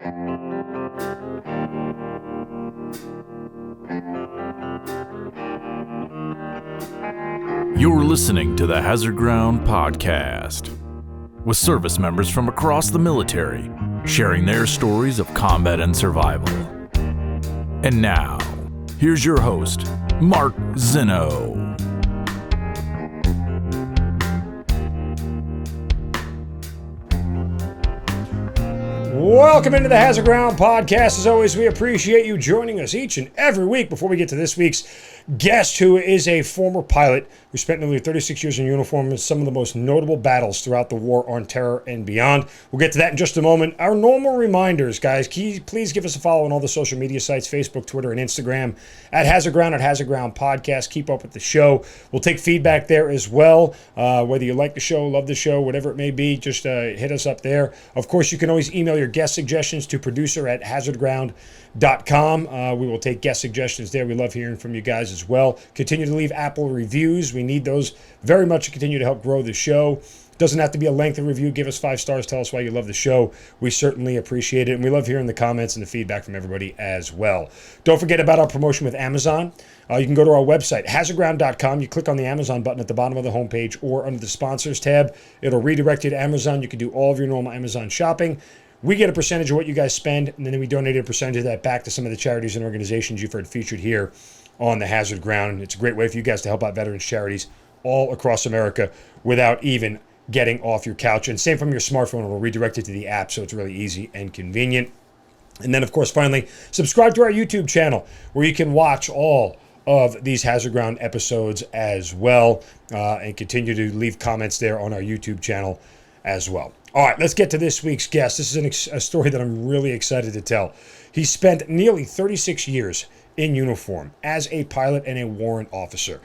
You're listening to the Hazard Ground Podcast, with service members from across the military sharing their stories of combat and survival. And now, here's your host, Mark Zinno. Welcome into the Hazard Ground Podcast. As always, we appreciate you joining us each and every week. Before we get to this week's guest, who is a former pilot who spent nearly 36 years in uniform in some of the most notable battles throughout the War on Terror and beyond. We'll get to that in just a moment. Our normal reminders, guys, please give us a follow on all the social media sites, Facebook, Twitter, and Instagram, at Hazard Ground Podcast. Keep up with the show. We'll take feedback there as well. Whether you like the show, love the show, whatever it may be, just hit us up there. Of course, you can always email your guest suggestions to producer@hazardground.com. We will take guest suggestions there. We love hearing from you guys as well. Continue to leave Apple reviews. We need those very much to continue to help grow the show. Doesn't have to be a lengthy review. Give us 5 stars. Tell us why you love the show. We certainly appreciate it. And we love hearing the comments and the feedback from everybody as well. Don't forget about our promotion with Amazon. You can go to our website, hazardground.com. You click on the Amazon button at the bottom of the homepage or under the sponsors tab. It'll redirect you to Amazon. You can do all of your normal Amazon shopping. We get a percentage of what you guys spend, and then we donate a percentage of that back to some of the charities and organizations you've heard featured here on the Hazard Ground. It's a great way for you guys to help out veterans charities all across America without even getting off your couch. And same from your smartphone, it will redirect it to the app, so it's really easy and convenient. And then, of course, finally, subscribe to our YouTube channel where you can watch all of these Hazard Ground episodes as well, and continue to leave comments there on our YouTube channel as well. All right, let's get to this week's guest. This is a story that I'm really excited to tell. He spent nearly 36 years in uniform as a pilot and a warrant officer.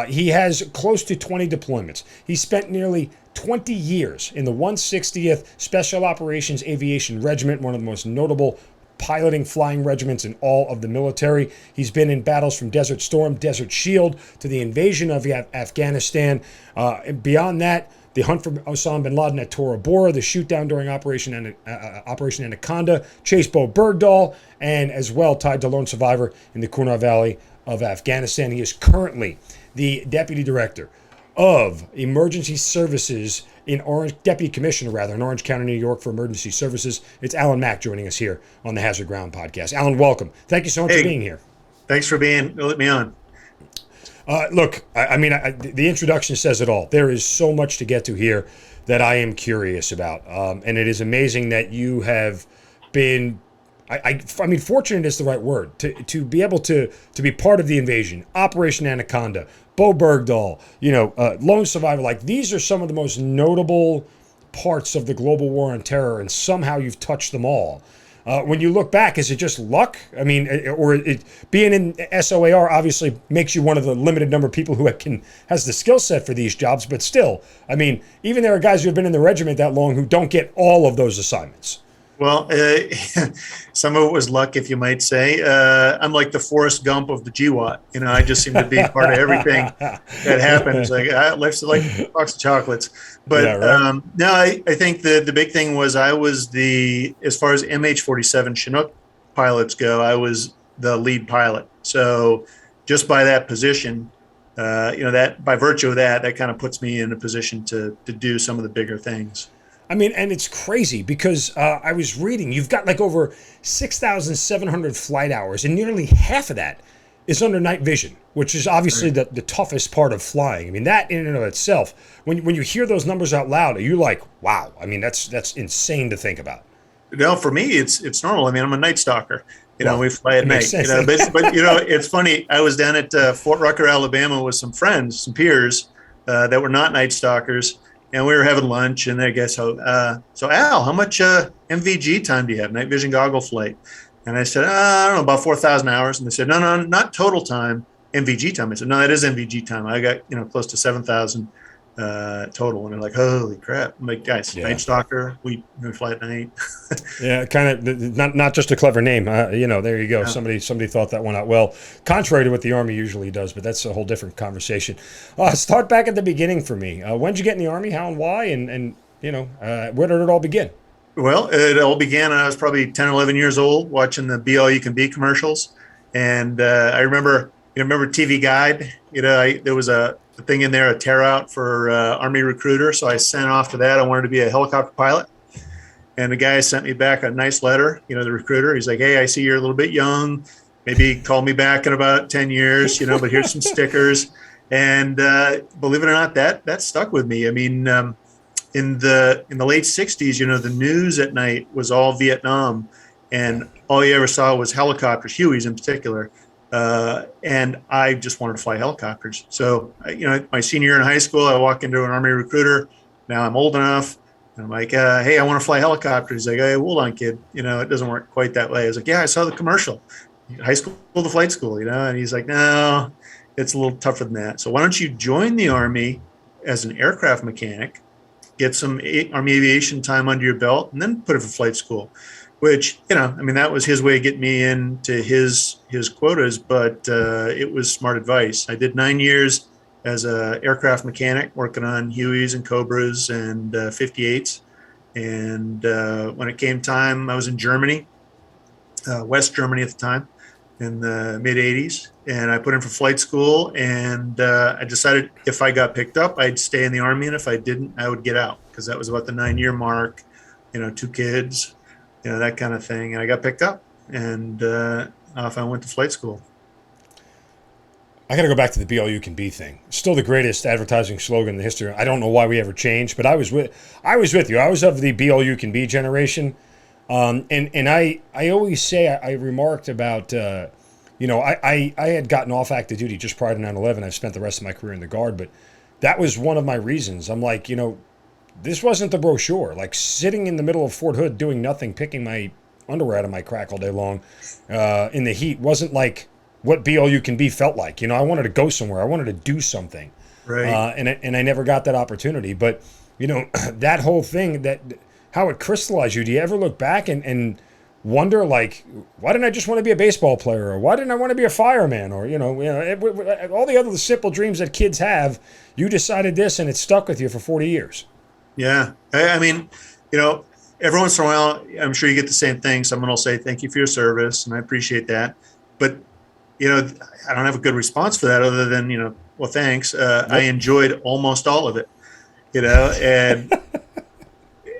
He has close to 20 deployments. He spent nearly 20 years in the 160th Special Operations Aviation Regiment, one of the most notable piloting flying regiments in all of the military. He's been in battles from Desert Storm, Desert Shield, to the invasion of Afghanistan. And beyond that, the hunt for Osama bin Laden at Tora Bora, the shoot-down during Operation Anaconda, Chase Bo Bergdahl, and as well tied to lone survivor in the Kunar Valley of Afghanistan. He is currently the Deputy Director of Emergency Services Deputy Commissioner in Orange County, New York for Emergency Services. It's Alan Mack joining us here on the Hazard Ground Podcast. Alan, welcome. Thank you so much for being here. Thanks for letting me on. Look, the introduction says it all. There is so much to get to here that I am curious about. And it is amazing that you have been, fortunate is the right word, to be able to be part of the invasion, Operation Anaconda, Bo Bergdahl, lone survivor. Like, these are some of the most notable parts of the global war on terror, and somehow you've touched them all. When you look back, is it just luck? Being in SOAR obviously makes you one of the limited number of people who has the skill set for these jobs. But still, even there are guys who have been in the regiment that long who don't get all of those assignments. Well, some of it was luck, if you might say. I'm like the Forrest Gump of the GWAT. I just seem to be part of everything that happens. Life's like a box of chocolates. But yeah, right. No, I think the big thing was I was as far as MH-47 Chinook pilots go, I was the lead pilot. So just by that position, that by virtue of that kind of puts me in a position to do some of the bigger things. And it's crazy because I was reading, you've got like over 6,700 flight hours, and nearly half of that is under night vision, which is obviously the toughest part of flying. That in and of itself, when you hear those numbers out loud, are you like, wow, that's insane to think about. No, for me, it's normal. I'm a night stalker. We fly at night. But it's funny. I was down at Fort Rucker, Alabama with some friends, some peers that were not night stalkers. And we were having lunch, and I guess, so Al, how much MVG time do you have, night vision goggle flight? And I said, I don't know, about 4,000 hours. And they said, no, not total time, MVG time. I said, no, that is MVG time. I got, close to 7,000 total. And they're like, holy crap. I'm like, guys, yeah. Night stalker, we fly at night. Yeah, kind of not just a clever name. There you go. Yeah. Somebody thought that one out well, contrary to what the Army usually does, but that's a whole different conversation. Start back at the beginning for me. When did you get in the Army, how and why, and where did it all begin? Well, it all began when I was probably 10, 11 years old, watching the Be All You Can Be commercials. And I remember, TV Guide, there was a thing in there, a tear out for Army recruiter. So I sent off to that. I wanted to be a helicopter pilot. And the guy sent me back a nice letter, the recruiter. He's like, hey, I see you're a little bit young. Maybe call me back in about 10 years, but here's some stickers. And believe it or not, that stuck with me. I mean, in the late 60s, the news at night was all Vietnam, and all you ever saw was helicopters, Hueys in particular. And I just wanted to fly helicopters. So, my senior year in high school, I walk into an Army recruiter. Now I'm old enough. And I'm like, hey, I want to fly helicopters. He's like, hey, hold on, kid. It doesn't work quite that way. I was like, yeah, I saw the commercial. High school to flight school, and he's like, no, it's a little tougher than that. So why don't you join the Army as an aircraft mechanic, get some Army aviation time under your belt, and then put it for flight school, which, that was his way of getting me into his quotas, but it was smart advice. I did 9 years as a aircraft mechanic working on Hueys and Cobras and 58s. And when it came time, I was in Germany, West Germany at the time, in the mid 80s. And I put in for flight school, and I decided if I got picked up, I'd stay in the Army. And if I didn't, I would get out, because that was about the 9-year mark, 2 kids, that kind of thing. And I got picked up, and off I went to flight school. I got to go back to the Be All You Can Be thing. Still the greatest advertising slogan in the history. I don't know why we ever changed, but I was with you. I was of the Be All You Can Be generation. And I always say, I remarked about, I had gotten off active duty just prior to 9/11. I've spent the rest of my career in the Guard, but that was one of my reasons. I'm like, this wasn't the brochure. Like, sitting in the middle of Fort Hood doing nothing, picking my underwear out of my crack all day long in the heat wasn't like what Be All You Can Be felt like. I wanted to go somewhere. I wanted to do something. Right. And I never got that opportunity. But, that whole thing, how it crystallized you. Do you ever look back and wonder, like, why didn't I just want to be a baseball player? Or why didn't I want to be a fireman? Or, all the other simple dreams that kids have, you decided this and it stuck with you for 40 years. Yeah. I mean, every once in a while, I'm sure you get the same thing. Someone will say, thank you for your service, and I appreciate that. But, I don't have a good response for that other than, well, thanks. I enjoyed almost all of it, and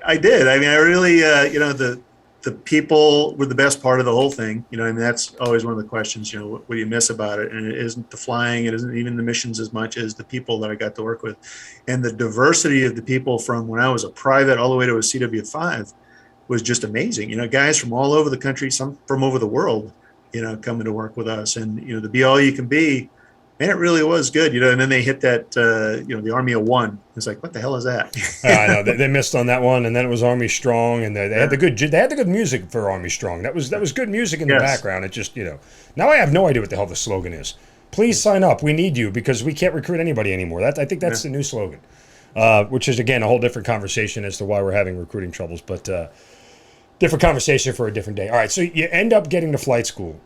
I did. I mean, I really, the people were the best part of the whole thing, and that's always one of the questions, what do you miss about it? And it isn't the flying, it isn't even the missions as much as the people that I got to work with. And the diversity of the people from when I was a private all the way to a CW5 was just amazing. Guys from all over the country, some from over the world, coming to work with us. And, the Be All You Can Be, man, it really was good, and then they hit that, the Army of One. It's like, what the hell is that? I know they missed on that one, and then it was Army Strong, and they had the good music for Army Strong. That was good music in the background. It just, now I have no idea what the hell the slogan is. Please sign up. We need you, because we can't recruit anybody anymore. I think that's the new slogan, which is, again, a whole different conversation as to why we're having recruiting troubles, but different conversation for a different day. All right, so you end up getting to flight school.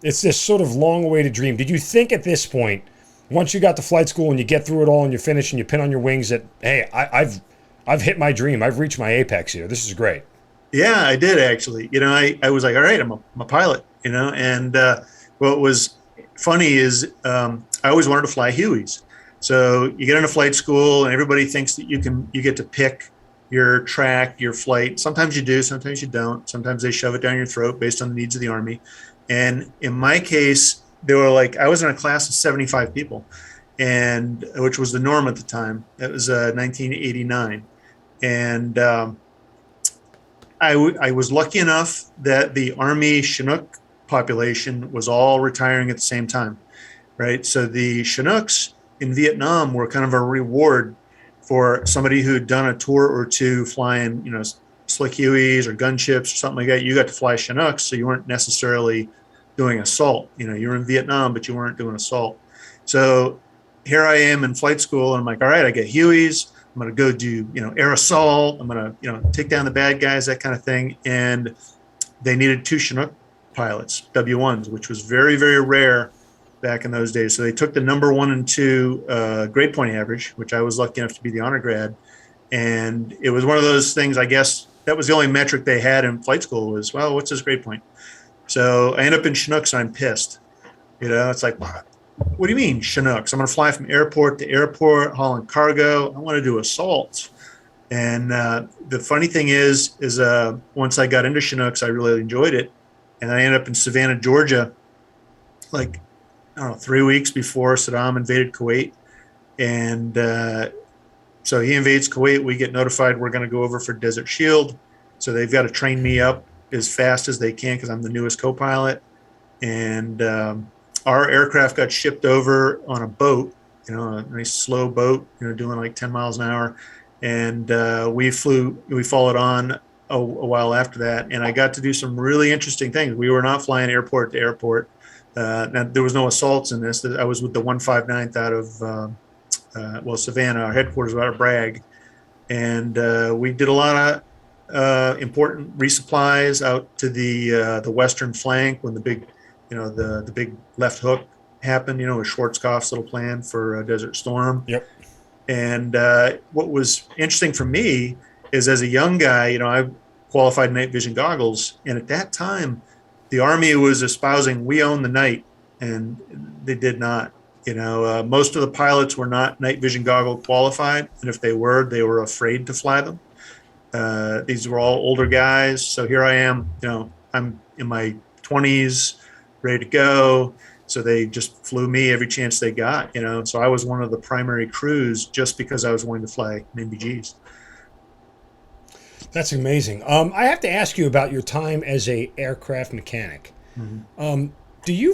It's this sort of long-awaited dream. Did you think at this point, once you got to flight school and you get through it all and you finish and you pin on your wings, that, hey, I've hit my dream. I've reached my apex here. This is great. Yeah, I did actually. I was like, all right, I'm a pilot. And what was funny is I always wanted to fly Hueys. So you get into flight school and everybody thinks that you get to pick your track, your flight. Sometimes you do, sometimes you don't. Sometimes they shove it down your throat based on the needs of the Army. And in my case, they were like, I was in a class of 75 people, and which was the norm at the time. That was 1989. And I was lucky enough that the Army Chinook population was all retiring at the same time, right? So the Chinooks in Vietnam were kind of a reward for somebody who'd done a tour or two flying, slick Hueys or gunships or something like that. You got to fly Chinooks, so you weren't necessarily doing assault. You were in Vietnam, but you weren't doing assault. So here I am in flight school, and I'm like, all right, I get Hueys. I'm going to go do, air assault. I'm going to, take down the bad guys, that kind of thing. And they needed 2 Chinook pilots, W1s, which was very, very rare back in those days. So they took the number 1 and 2 grade point average, which I was lucky enough to be the honor grad. And it was one of those things, I guess, that was the only metric they had in flight school was, well, what's his grade point? So I end up in Chinooks and I'm pissed. It's like, what do you mean Chinooks? I'm going to fly from airport to airport, hauling cargo. I want to do assaults. And the funny thing is once I got into Chinooks, I really enjoyed it. And I ended up in Savannah, Georgia, like, I don't know, 3 weeks before Saddam invaded Kuwait. And so he invades Kuwait. We get notified we're going to go over for Desert Shield. So they've got to train me up as fast as they can because I'm the newest co-pilot. And our aircraft got shipped over on a boat, a nice slow boat, doing like 10 miles an hour. And we followed on a while after that. And I got to do some really interesting things. We were not flying airport to airport. Now, there was no assaults in this. I was with the 159th out of, Savannah. Our headquarters was out of Bragg. And we did a lot of important resupplies out to the western flank when the big, the big left hook happened, with Schwarzkopf's little plan for Desert Storm. Yep. And what was interesting for me is as a young guy, I qualified night vision goggles. And at that time, the Army was espousing, we own the night, and they did not. Most of the pilots were not night vision goggle qualified. And if they were afraid to fly them. These were all older guys. So here I am, I'm in my 20s, ready to go. So they just flew me every chance they got, So I was one of the primary crews just because I was willing to fly NBGs. That's amazing. I have to ask you about your time as a aircraft mechanic. Mm-hmm. Do you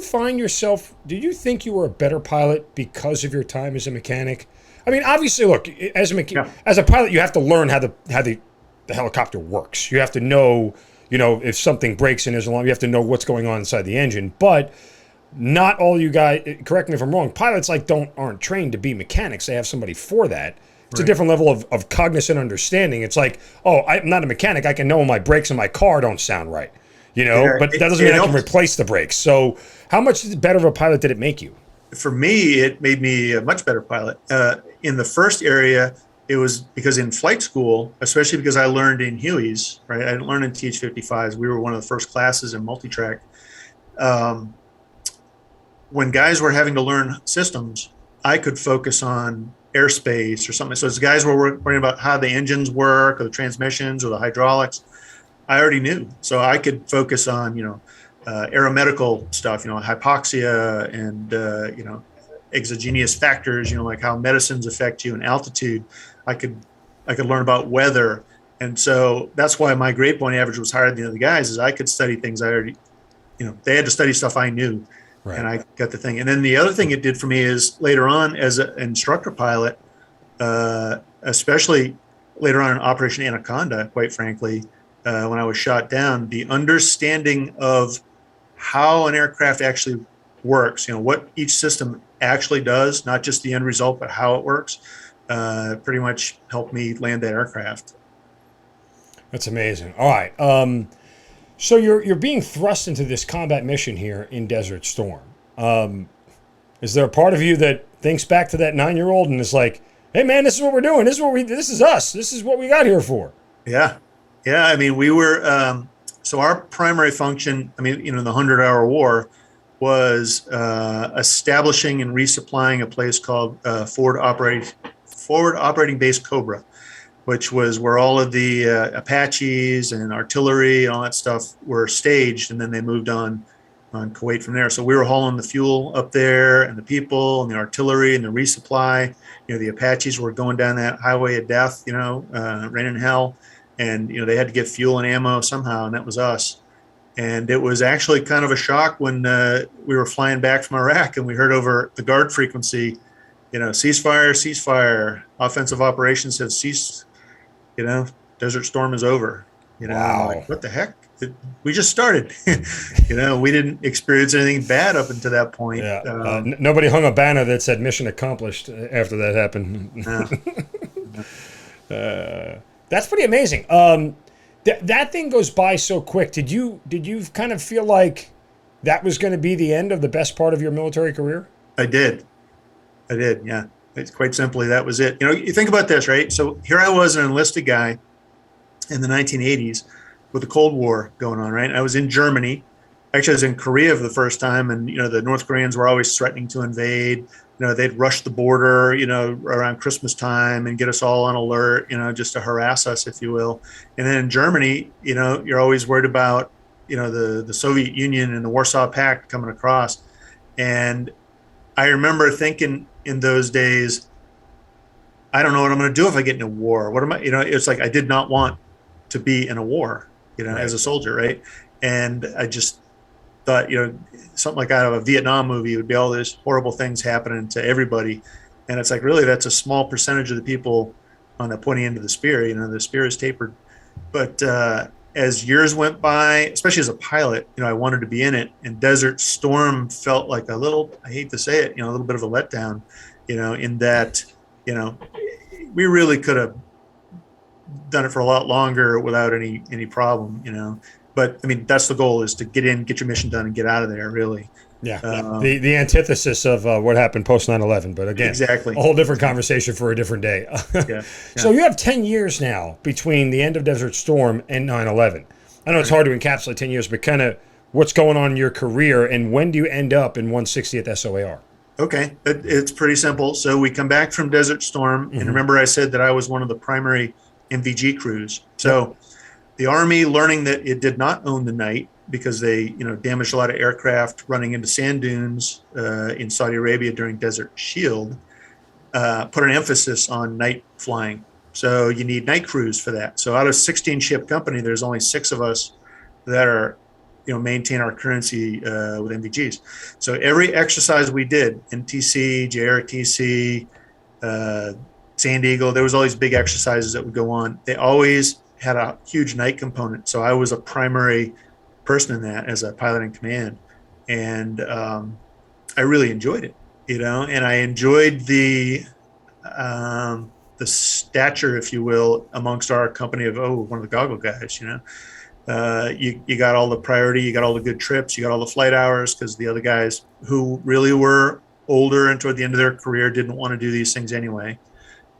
think you were a better pilot because of your time as a mechanic? I mean, obviously, look, as a pilot, you have to learn how the helicopter works. You have to know, if something breaks in his alarm, you have to know what's going on inside the engine. But not all you guys, correct me if I'm wrong, pilots aren't trained to be mechanics. They have somebody for that. It's a different level of cognizant understanding. It's like, I'm not a mechanic. I can know when my brakes in my car don't sound right, but that doesn't mean I can replace the brakes. So how much better of a pilot did it make you? For me, it made me a much better pilot. In the first area, it was because in flight school, especially because I learned in Hueys, right? I didn't learn in TH-55s. We were one of the first classes in multitrack. When guys were having to learn systems, I could focus on airspace or something. So as guys were worrying about how the engines work or the transmissions or the hydraulics, I already knew. So I could focus on, aeromedical stuff, hypoxia and, exogenous factors, like how medicines affect you and altitude. I could learn about weather. And so that's why my grade point average was higher than the other guys, is I could study things I already, they had to study stuff I knew. Right. And I got the thing. And then the other thing it did for me is later on as an instructor pilot, especially later on in Operation Anaconda, quite frankly, when I was shot down, the understanding of how an aircraft actually works, what each system actually does, not just the end result, but how it works, pretty much helped me land that aircraft. That's amazing. All right. So you're being thrust into this combat mission here in Desert Storm. Is there a part of you that thinks back to that 9-year-old and is like, "Hey man, this is what we're doing. This is us. This is what we got here for." Yeah. I mean, we were. So our primary function, the 100-hour war, was establishing and resupplying a place called Forward Operating Base Cobra, which was where all of the Apaches and artillery and all that stuff were staged, and then they moved on Kuwait from there. So we were hauling the fuel up there, and the people, and the artillery, and the resupply. The Apaches were going down that highway of death, rain and hell, and they had to get fuel and ammo somehow, and that was us. And it was actually kind of a shock when we were flying back from Iraq, and we heard over the guard frequency, ceasefire, offensive operations have ceased. Desert Storm is over. Wow. Like, what the heck? We just started. We didn't experience anything bad up until that point. Yeah. Nobody hung a banner that said "Mission accomplished" after that happened. That's pretty amazing. That thing goes by so quick. Did you kind of feel like that was going to be the end of the best part of your military career? I did. Yeah. It's quite simply, that was it. You think about this, right? So here I was, an enlisted guy, in the 1980s with the Cold War going on, right? I was in Germany. Actually, I was in Korea for the first time, and the North Koreans were always threatening to invade. They'd rush the border, around Christmas time and get us all on alert, just to harass us, if you will. And then in Germany, you're always worried about, the Soviet Union and the Warsaw Pact coming across. And I remember thinking in those days, I don't know what I'm going to do if I get in a war. What am I, it's like I did not want to be in a war, right, as a soldier, right? And I just thought, something like out of a Vietnam movie would be all these horrible things happening to everybody. And it's like, really, that's a small percentage of the people on the pointy end of the spear. The spear is tapered. But as years went by, especially as a pilot, I wanted to be in it. And Desert Storm felt like a little, I hate to say it, a little bit of a letdown, in that, we really could have done it for a lot longer without any problem, But I mean, that's the goal, is to get in, get your mission done, and get out of there, really. Yeah. The antithesis of what happened post 9/11. But again, exactly, a whole different conversation for a different day. Yeah. So you have 10 years now between the end of Desert Storm and 9/11. I know it's hard to encapsulate 10 years, but kind of what's going on in your career, and when do you end up in 160th SOAR? Okay, it's pretty simple. So we come back from Desert Storm, and remember I said that I was one of the primary MVG crews. So the Army, learning that it did not own the night because they, damaged a lot of aircraft running into sand dunes in Saudi Arabia during Desert Shield, put an emphasis on night flying. So you need night crews for that. So out of 16 ship company, there's only 6 of us that are, maintain our currency with MVGs. So every exercise we did, NTC, JRTC, Sand Eagle, there was all these big exercises that would go on. They always had a huge night component. So I was a primary person in that as a pilot in command. And I really enjoyed it, and I enjoyed the stature, if you will, amongst our company of, one of the Goggle guys, you got all the priority, you got all the good trips, you got all the flight hours, because the other guys who really were older and toward the end of their career didn't want to do these things anyway.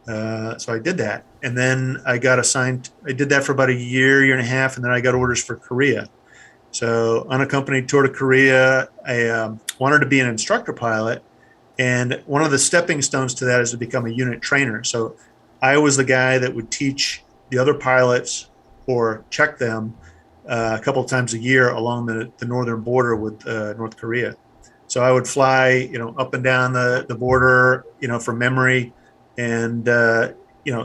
So I did that. And then I got assigned, I did that for about a year and a half, and then I got orders for Korea. So unaccompanied tour to Korea, I wanted to be an instructor pilot. And one of the stepping stones to that is to become a unit trainer. So I was the guy that would teach the other pilots or check them a couple of times a year along the northern border with North Korea. So I would fly, up and down the border, from memory, and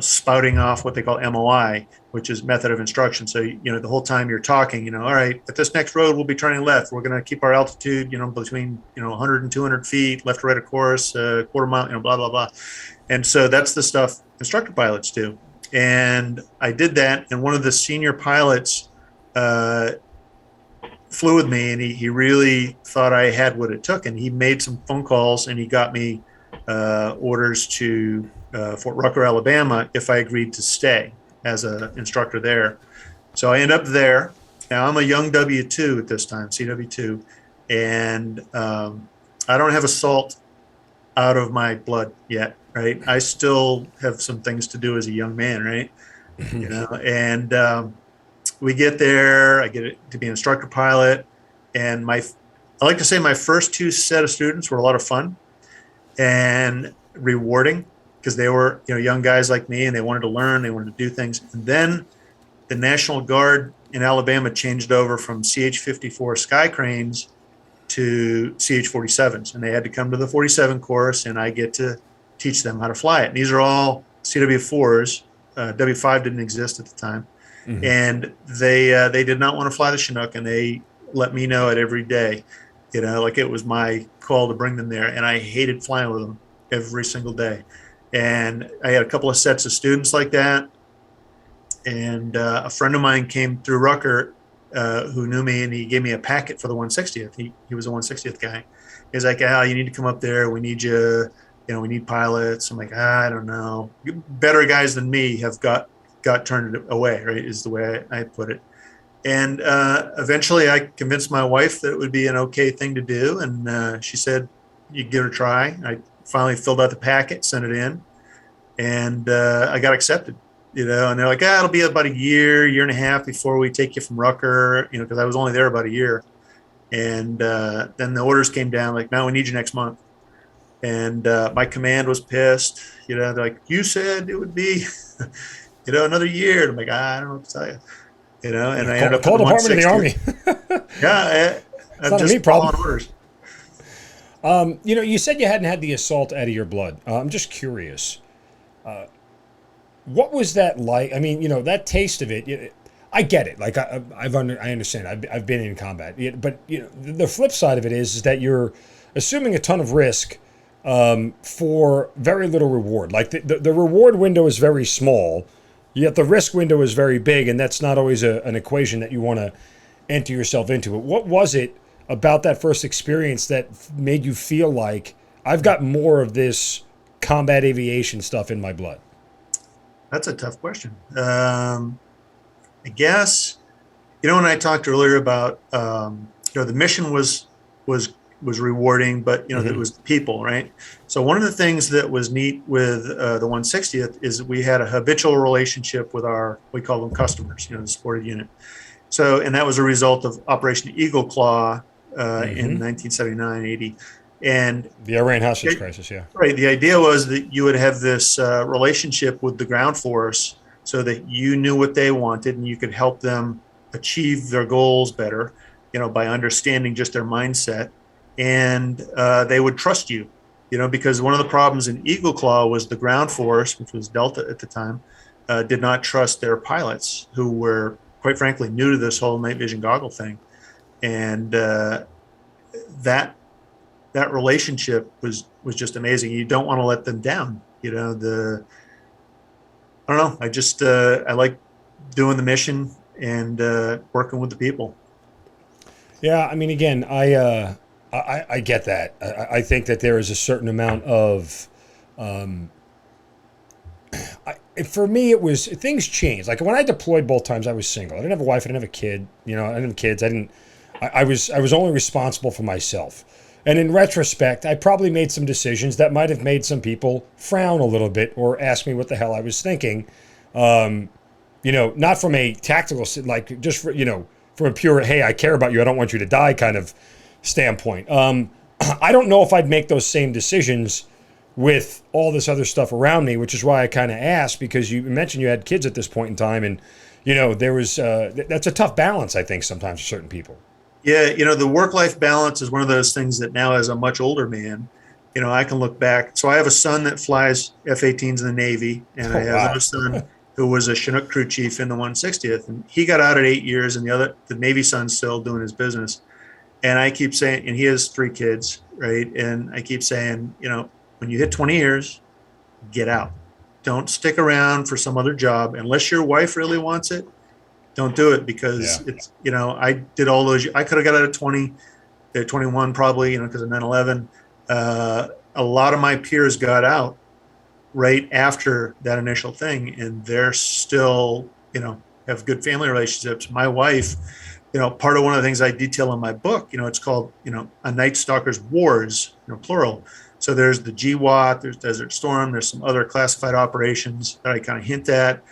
spouting off what they call MOI, which is method of instruction. So the whole time you're talking, all right, at this next road we'll be turning left. We're going to keep our altitude, between 100 and 200 feet, left to right of course, quarter mile, blah blah blah. And so that's the stuff instructor pilots do. And I did that, and one of the senior pilots flew with me, and he really thought I had what it took, and he made some phone calls, and he got me orders to Fort Rucker, Alabama, if I agreed to stay as an instructor there. So I end up there. Now I'm a young W-2 at this time, CW2, and I don't have assault out of my blood yet, right? I still have some things to do as a young man, right? And we get there, I get to be an instructor pilot, and I like to say my first 2 set of students were a lot of fun and rewarding, because they were, young guys like me, and they wanted to learn, they wanted to do things. And then the National Guard in Alabama changed over from CH-54 Sky Cranes to CH-47s, and they had to come to the 47 course, and I get to teach them how to fly it. And these are all CW4s. W5 didn't exist at the time. Mm-hmm. And they did not want to fly the Chinook, and they let me know it every day, like it was my call to bring them there. And I hated flying with them every single day. And I had a couple of sets of students like that. And a friend of mine came through Rucker who knew me, and he gave me a packet for the 160th. He was a 160th guy. He's like, Al, you need to come up there. We need you. We need pilots. I'm like, I don't know. Better guys than me have got turned away, right, is the way I put it. And eventually I convinced my wife that it would be an okay thing to do. And she said, you give it a try. I finally filled out the packet, sent it in, and I got accepted. and they're like, it'll be about a year and a half before we take you from Rucker, because I was only there about a year. And then the orders came down like, no, we need you next month. And my command was pissed. They're like, you said it would be, another year. And I'm like, I don't know what to tell you. And I ended up call in the Department of the Army. Yeah, I'm just me problem. Orders. You said you hadn't had the assault out of your blood. I'm just curious. What was that like? I mean, that taste of it. I get it. Like I understand. I've been in combat, but the flip side of it is that you're assuming a ton of risk for very little reward. Like the reward window is very small, yet the risk window is very big, and that's not always an equation that you want to enter yourself into. What was it about that first experience that made you feel like I've got more of this combat aviation stuff in my blood? That's a tough question. I guess, when I talked earlier about, the mission was rewarding, but, it was the people, right? So one of the things that was neat with the 160th is we had a habitual relationship with we call them customers, the supported unit. So, and that was a result of Operation Eagle Claw in 1979, 80. And the Iran hostage crisis, yeah. Right. The idea was that you would have this relationship with the ground force so that you knew what they wanted and you could help them achieve their goals better, by understanding just their mindset. And they would trust you, because one of the problems in Eagle Claw was the ground force, which was Delta at the time, did not trust their pilots who were, quite frankly, new to this whole night vision goggle thing. And that relationship was just amazing. You don't want to let them down. I don't know. I just I like doing the mission and working with the people. Yeah, I mean, again, I get that. I think that there is a certain amount of, for me, it was things changed. Like when I deployed both times, I was single. I didn't have a wife. I didn't have a kid. I didn't have kids. I was only responsible for myself. And in retrospect, I probably made some decisions that might have made some people frown a little bit or ask me what the hell I was thinking. Not from a tactical, like just for, from a pure, hey, I care about you, I don't want you to die kind of standpoint. I don't know if I'd make those same decisions with all this other stuff around me, which is why I kind of asked, because you mentioned you had kids at this point in time. And, there was, that's a tough balance, I think, sometimes for certain people. Yeah, the work-life balance is one of those things that now, as a much older man, I can look back. So I have a son that flies F-18s in the Navy, and I have another son who was a Chinook crew chief in the 160th, and he got out at 8 years, and the Navy son's still doing his business. And I keep saying, and he has 3 kids, right? And I keep saying, when you hit 20 years, get out. Don't stick around for some other job unless your wife really wants it. Don't do it, because it's, I did all those. I could have got out at 20, at 21 probably, because of 9/11. A lot of my peers got out right after that initial thing, and they're still, have good family relationships. My wife, part of one of the things I detail in my book, it's called, A Night Stalker's Wars, plural. So there's the GWAT, there's Desert Storm, there's some other classified operations that I kind of hint at.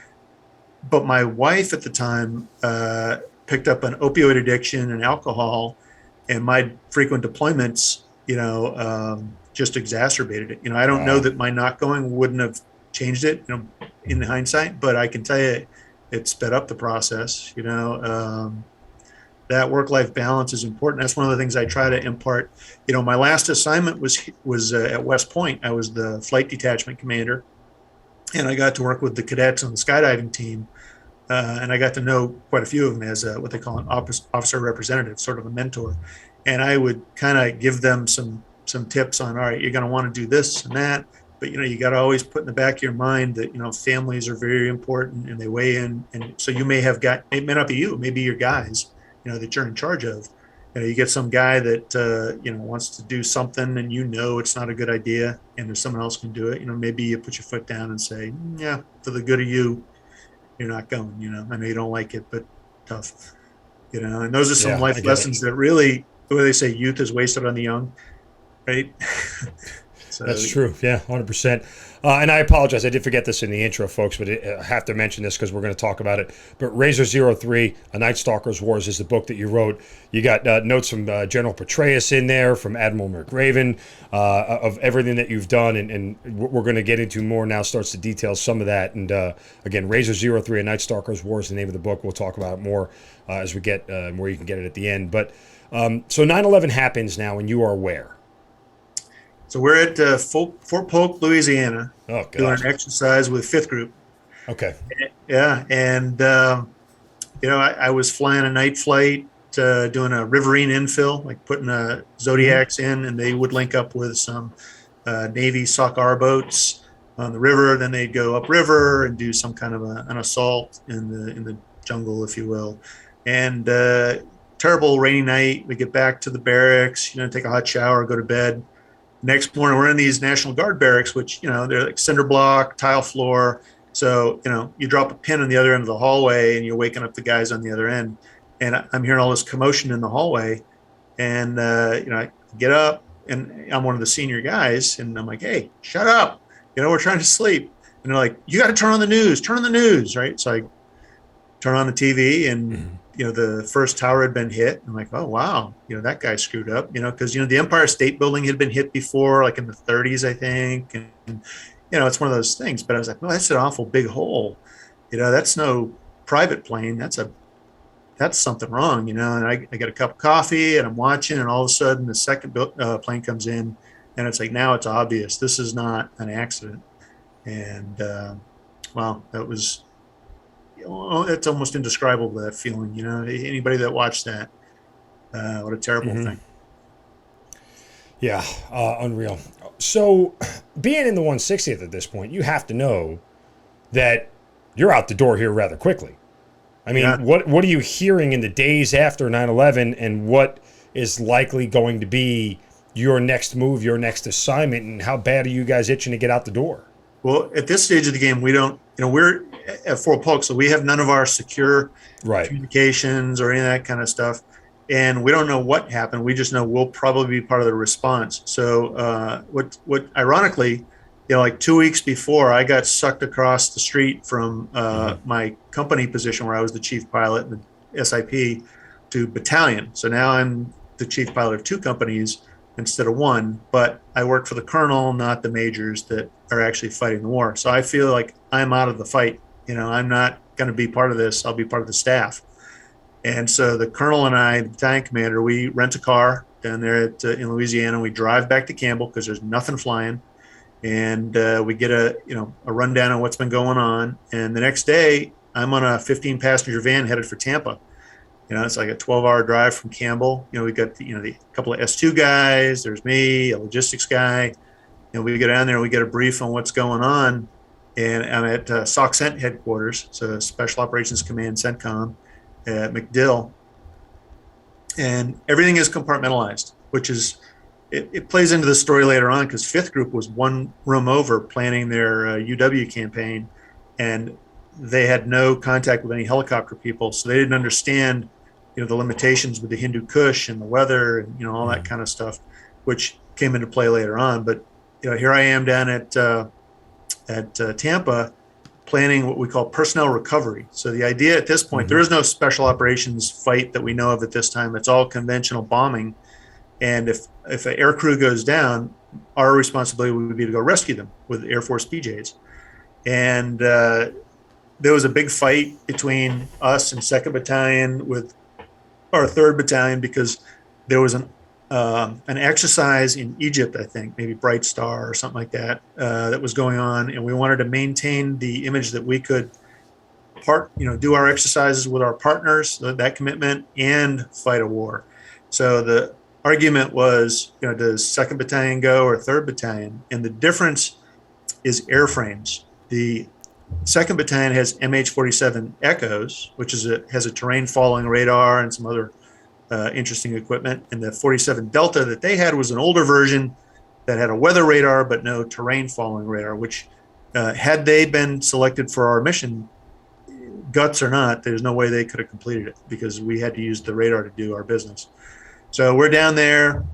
But my wife at the time picked up an opioid addiction and alcohol, and my frequent deployments, just exacerbated it. I don't know that my not going wouldn't have changed it, in hindsight, but I can tell you it sped up the process. That work-life balance is important. That's one of the things I try to impart. My last assignment was at West Point. I was the flight detachment commander. And I got to work with the cadets on the skydiving team, and I got to know quite a few of them as what they call an officer representative, sort of a mentor. And I would kind of give them some tips on, all right, you're going to want to do this and that, but you got to always put in the back of your mind that families are very important and they weigh in. And so you may have it may not be you, maybe your guys, that you're in charge of. You get some guy that wants to do something, and it's not a good idea, and there's someone else can do it. Maybe you put your foot down and say, yeah, for the good of you're not going. I know you don't like it, but tough. And those are some life lessons that really, the way they say, youth is wasted on the young, right? So, that's true. Yeah, 100%. And I apologize. I did forget this in the intro, folks, but I have to mention this because we're going to talk about it. But Razor 03, A Night Stalker's Wars is the book that you wrote. You got notes from General Petraeus in there, from Admiral McRaven, of everything that you've done. And we're going to get into more now, starts to detail some of that. And again, Razor 03, A Night Stalker's Wars is the name of the book. We'll talk about it more as we get where you can get it at the end. But so 9/11 happens now, and you are where? So we're at Fort Polk, Louisiana, doing an exercise with 5th Group. Okay. Yeah, and I was flying a night flight, doing a riverine infill, like putting Zodiacs in, and they would link up with some Navy SOC-R boats on the river. Then they'd go upriver and do some kind of an assault in the jungle, if you will. And terrible rainy night. We get back to the barracks, take a hot shower, go to bed. Next morning, we're in these National Guard barracks, which, they're like cinder block, tile floor. So, you drop a pin on the other end of the hallway and you're waking up the guys on the other end. And I'm hearing all this commotion in the hallway. And, I get up and I'm one of the senior guys. And I'm like, hey, shut up. We're trying to sleep. And they're like, you got to turn on the news, right? So I turn on the TV and, the first tower had been hit. I'm like, oh, wow, that guy screwed up, because, the Empire State Building had been hit before, like in the 30s, I think. And, it's one of those things. But I was like, well, that's an awful big hole. That's no private plane. That's something wrong, and I get a cup of coffee and I'm watching, and all of a sudden the second plane comes in, and it's like, now it's obvious. This is not an accident. And, wow, that was... it's almost indescribable, that feeling, anybody that watched that, what a terrible thing. Yeah, unreal. So being in the 160th at this point, you have to know that you're out the door here rather quickly. I mean, what are you hearing in the days after 9/11, and what is likely going to be your next move, your next assignment, and how bad are you guys itching to get out the door? Well, at this stage of the game, we don't, we're at Fort Polk, so we have none of our secure communications or any of that kind of stuff. And we don't know what happened. We just know we'll probably be part of the response. So what ironically, like 2 weeks before, I got sucked across the street from my company position where I was the chief pilot in the SIP to battalion. So now I'm the chief pilot of 2 companies instead of 1, but I work for the colonel, not the majors that are actually fighting the war. So I feel like I'm out of the fight. I'm not going to be part of this. I'll be part of the staff. And so the colonel and I, the battalion commander, we rent a car down there in Louisiana. We drive back to Campbell because there's nothing flying. And we get a rundown on what's been going on. And the next day, I'm on a 15-passenger van headed for Tampa. It's like a 12-hour drive from Campbell. We got the couple of S2 guys. There's me, a logistics guy. We get down there, we get a brief on what's going on. And I'm at SOCCENT headquarters, so Special Operations Command CENTCOM at MacDill. And everything is compartmentalized, which is, it plays into the story later on, because 5th Group was one room over planning their UW campaign. And they had no contact with any helicopter people, so they didn't understand the limitations with the Hindu Kush and the weather and all that kind of stuff, which came into play later on. But here I am down at Tampa, planning what we call personnel recovery. So the idea at this point, there is no special operations fight that we know of at this time. It's all conventional bombing, and if an air crew goes down, our responsibility would be to go rescue them with Air Force BJs. And there was a big fight between us and 2nd Battalion with our 3rd Battalion, because there was an exercise in Egypt, I think, maybe Bright Star or something like that, that was going on. And we wanted to maintain the image that we could do our exercises with our partners, that commitment, and fight a war. So the argument was, does 2nd Battalion go or 3rd Battalion? And the difference is airframes. The 2nd Battalion has MH-47 Echoes, which has a terrain following radar and some other interesting equipment. And the 47 Delta that they had was an older version that had a weather radar but no terrain following radar, which had they been selected for our mission, guts or not, there's no way they could have completed it, because we had to use the radar to do our business. So we're down there.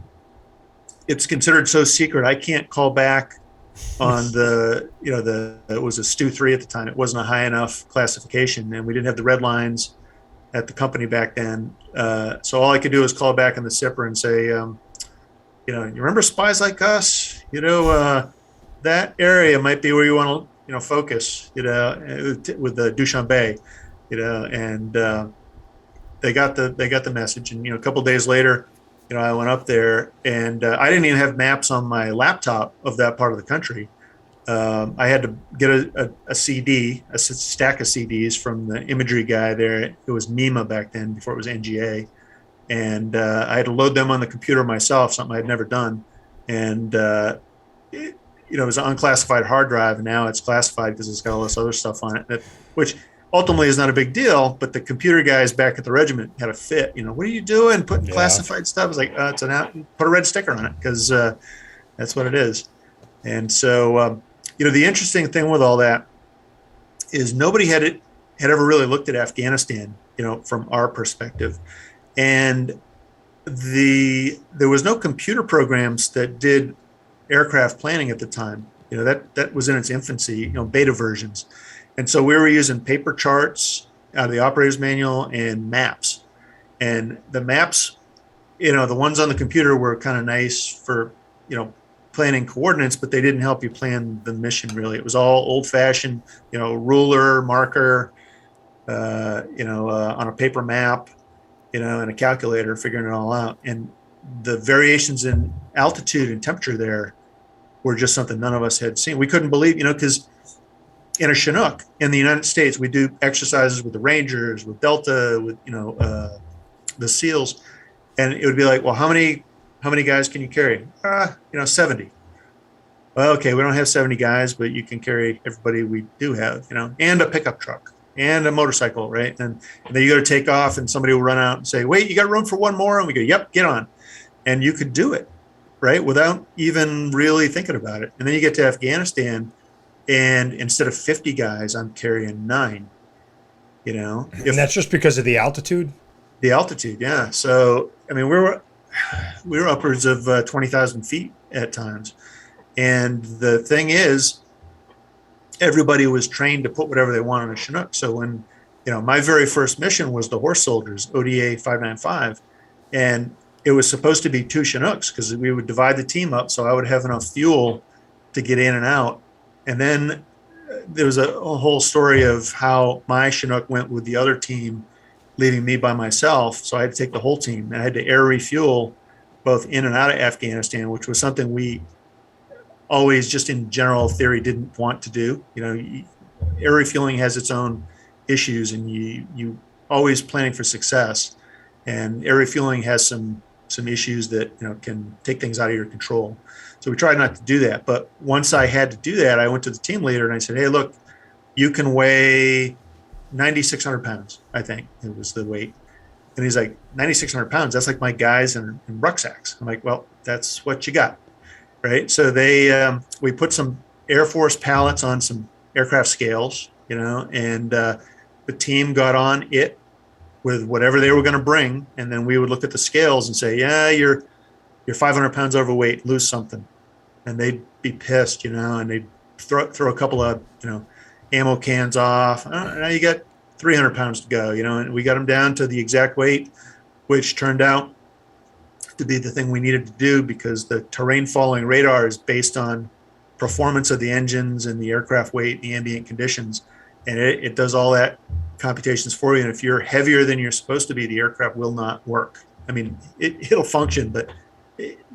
it's considered so secret. I can't call back on it was a Stu 3 at the time. It wasn't a high enough classification, and we didn't have the red lines at the company back then. So all I could do was call back on the SIPR and say, you remember Spies Like Us? That area might be where you want to, focus, with the Dushanbe, and they got the message. And, a couple of days later, I went up there, and I didn't even have maps on my laptop of that part of the country. I had to get a CD, a stack of CDs from the imagery guy there. It was NEMA back then, before it was NGA. And I had to load them on the computer myself, something I'd never done. And, it was an unclassified hard drive, and now it's classified because it's got all this other stuff on it, which ultimately is not a big deal. But the computer guys back at the regiment had a fit. What are you doing? Putting classified stuff? I was like, put a red sticker on it, because that's what it is. And so, the interesting thing with all that is nobody had ever really looked at Afghanistan, from our perspective. And there was no computer programs that did aircraft planning at the time. That was in its infancy, beta versions. And so we were using paper charts out of the operator's manual and maps. And the maps, the ones on the computer were kind of nice for, planning coordinates, but they didn't help you plan the mission really. It was all old fashioned, ruler, marker, on a paper map, and a calculator, figuring it all out. And the variations in altitude and temperature there were just something none of us had seen. We couldn't believe, because in a Chinook in the United States, we do exercises with the Rangers, with Delta, with, the SEALs. And it would be like, well, how many guys can you carry? 70. Well, okay, we don't have 70 guys, but you can carry everybody we do have, and a pickup truck and a motorcycle, right? And then you got to take off, and somebody will run out and say, wait, you got room for one more? And we go, yep, get on. And you could do it, right, without even really thinking about it. And then you get to Afghanistan, and instead of 50 guys, I'm carrying 9, And that's just because of the altitude? The altitude, yeah. So, we were upwards of 20,000 feet at times. And the thing is, everybody was trained to put whatever they want on a Chinook. So when, my very first mission was the Horse Soldiers, ODA 595. And it was supposed to be 2 Chinooks, because we would divide the team up so I would have enough fuel to get in and out. And then there was a whole story of how my Chinook went with the other team, leaving me by myself. So I had to take the whole team, and I had to air refuel both in and out of Afghanistan, which was something we always, just in general theory, didn't want to do. Air refueling has its own issues, and you always planning for success. And air refueling has some issues that, can take things out of your control. So we tried not to do that. But once I had to do that, I went to the team leader and I said, hey, look, you can weigh 9,600 pounds, I think it was the weight. And he's like, 9,600 pounds, that's like my guys in rucksacks. I'm like, well, that's what you got, right? So we put some Air Force pallets on some aircraft scales, and the team got on it with whatever they were going to bring. And then we would look at the scales and say, yeah, you're 500 pounds overweight, lose something. And they'd be pissed, and they'd throw a couple of, ammo cans off. Now you got 300 pounds to go, and we got them down to the exact weight, which turned out to be the thing we needed to do, because the terrain following radar is based on performance of the engines and the aircraft weight, the ambient conditions. And it does all that computations for you. And if you're heavier than you're supposed to be, the aircraft will not work. It'll function, but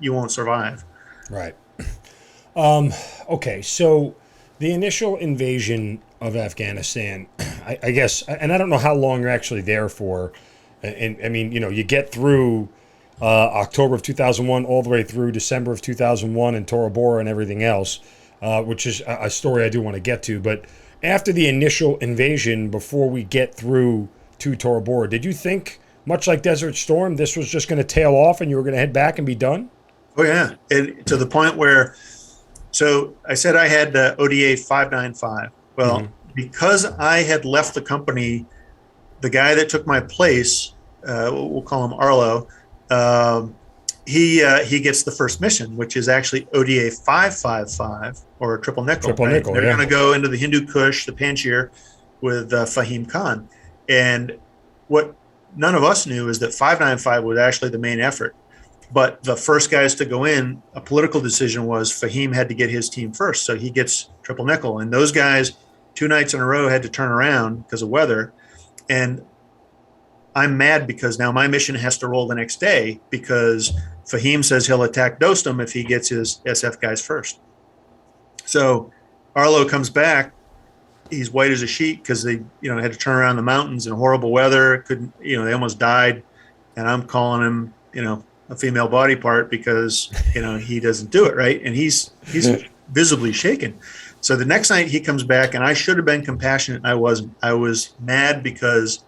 you won't survive. Right. Okay. So the initial invasion of Afghanistan, I guess, and I don't know how long you're actually there for. And you get through October of 2001 all the way through December of 2001 and Tora Bora and everything else, which is a story I do want to get to. But after the initial invasion, before we get through to Tora Bora, did you think, much like Desert Storm, this was just going to tail off and you were going to head back and be done? Oh, yeah. And to the point where, so I said I had ODA 595. Well, because I had left the company, the guy that took my place, we'll call him Arlo, he gets the first mission, which is actually ODA 555 or a triple nickel. They're going to go into the Hindu Kush, the Panjshir, with Fahim Khan. And what none of us knew is that 595 was actually the main effort. But the first guys to go in, a political decision was Fahim had to get his team first. So he gets triple nickel. And those guys 2 nights in a row had to turn around because of weather. And I'm mad because now my mission has to roll the next day because Fahim says he'll attack Dostum if he gets his SF guys first. So Arlo comes back. He's white as a sheet because they, had to turn around the mountains in horrible weather. Couldn't, they almost died. And I'm calling him, a female body part because, he doesn't do it right. And he's visibly shaken. So the next night he comes back, and I should have been compassionate. I wasn't. I was mad because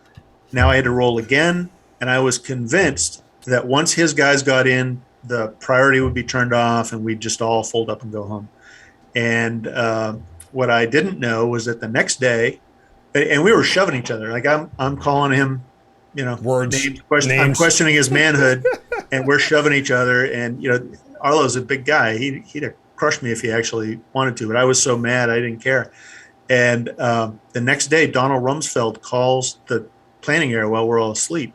now I had to roll again. And I was convinced that once his guys got in, the priority would be turned off and we'd just all fold up and go home. And what I didn't know was that the next day, and we were shoving each other. Like I'm calling him, words, names. I'm questioning his manhood, and we're shoving each other. And Arlo's a big guy. He'd have crushed me if he actually wanted to. But I was so mad I didn't care. And the next day, Donald Rumsfeld calls the planning area while we're all asleep,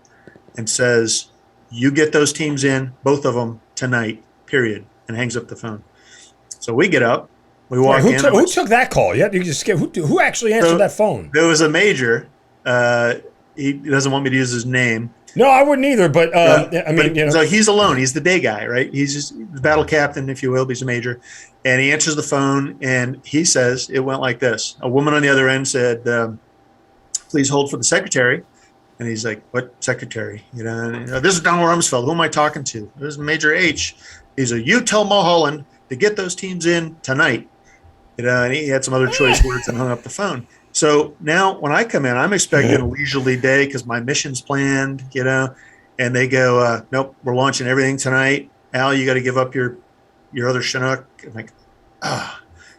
and says, "You get those teams in, both of them tonight. Period." And hangs up the phone. So we get up. We walk in. Who took that call? Yeah, you just who actually answered that phone? There was a major. He doesn't want me to use his name. No, I wouldn't either. But so he's alone. He's the day guy, right? He's just the battle captain, if you will. But he's a major, and he answers the phone, and he says it went like this. A woman on the other end said, "Please hold for the secretary." And he's like, "What secretary?" This is Donald Rumsfeld. Who am I talking to? This is Major H. He's like, "You tell Mulholland to get those teams in tonight." And he had some other choice words and hung up the phone. So now when I come in, I'm expecting a leisurely day because my mission's planned, and they go, "Nope, we're launching everything tonight. Al, you got to give up your other Chinook." I'm like,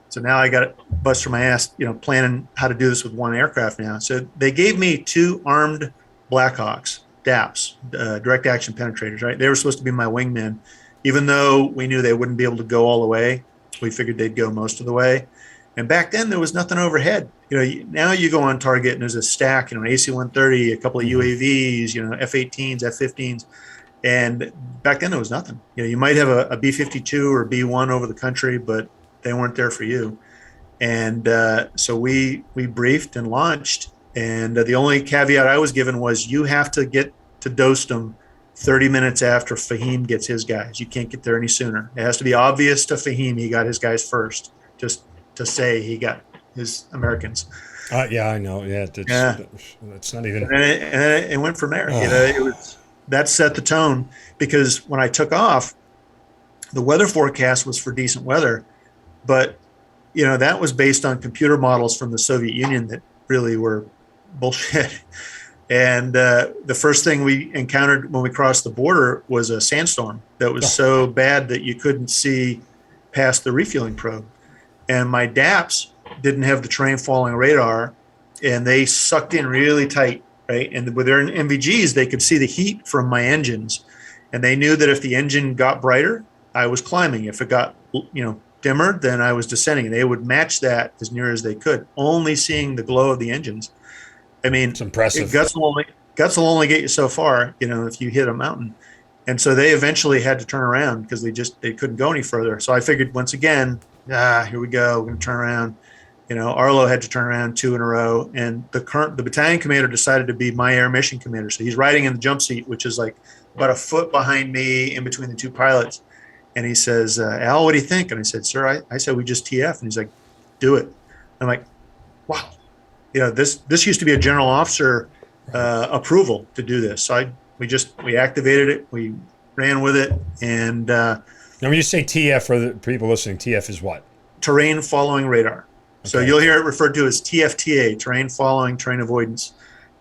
So now I got to bust for my ass, planning how to do this with one aircraft now. So they gave me 2 armed Blackhawks, DAPs, direct action penetrators, right? They were supposed to be my wingmen. Even though we knew they wouldn't be able to go all the way, we figured they'd go most of the way. And back then there was nothing overhead. Now you go on target and there's a stack, an AC-130, a couple of UAVs, F-18s, F-15s. And back then there was nothing. You might have a B-52 or B-1 over the country, but they weren't there for you. And so we briefed and launched. And the only caveat I was given was you have to get to Dostum 30 minutes after Fahim gets his guys. You can't get there any sooner. It has to be obvious to Fahim he got his guys first, just to say he got his Americans. Yeah, I know. Yeah, that's not even. And it went from there. That set the tone because when I took off, the weather forecast was for decent weather, but that was based on computer models from the Soviet Union that really were bullshit. And the first thing we encountered when we crossed the border was a sandstorm that was so bad that you couldn't see past the refueling probe. And my DAPs didn't have the terrain following radar, and they sucked in really tight, right? And with their NVGs, they could see the heat from my engines. And they knew that if the engine got brighter, I was climbing. If it got, dimmer, then I was descending. They would match that as near as they could, only seeing the glow of the engines. I mean, it's impressive. Guts will only get you so far, if you hit a mountain. And so they eventually had to turn around because they couldn't go any further. So I figured once again, here we go. We're going to turn around. Arlo had to turn around 2 in a row. And the battalion commander decided to be my air mission commander. So he's riding in the jump seat, which is like about a foot behind me in between the 2 pilots. And he says, "Al, what do you think?" And I said, "Sir, I said we just TF." And he's like, "Do it." I'm like, wow. This used to be a general officer approval to do this. So we activated it. We ran with it. And now when you say TF, for the people listening, TF is what? Terrain following radar. Okay. So you'll hear it referred to as TFTA, terrain following, terrain avoidance.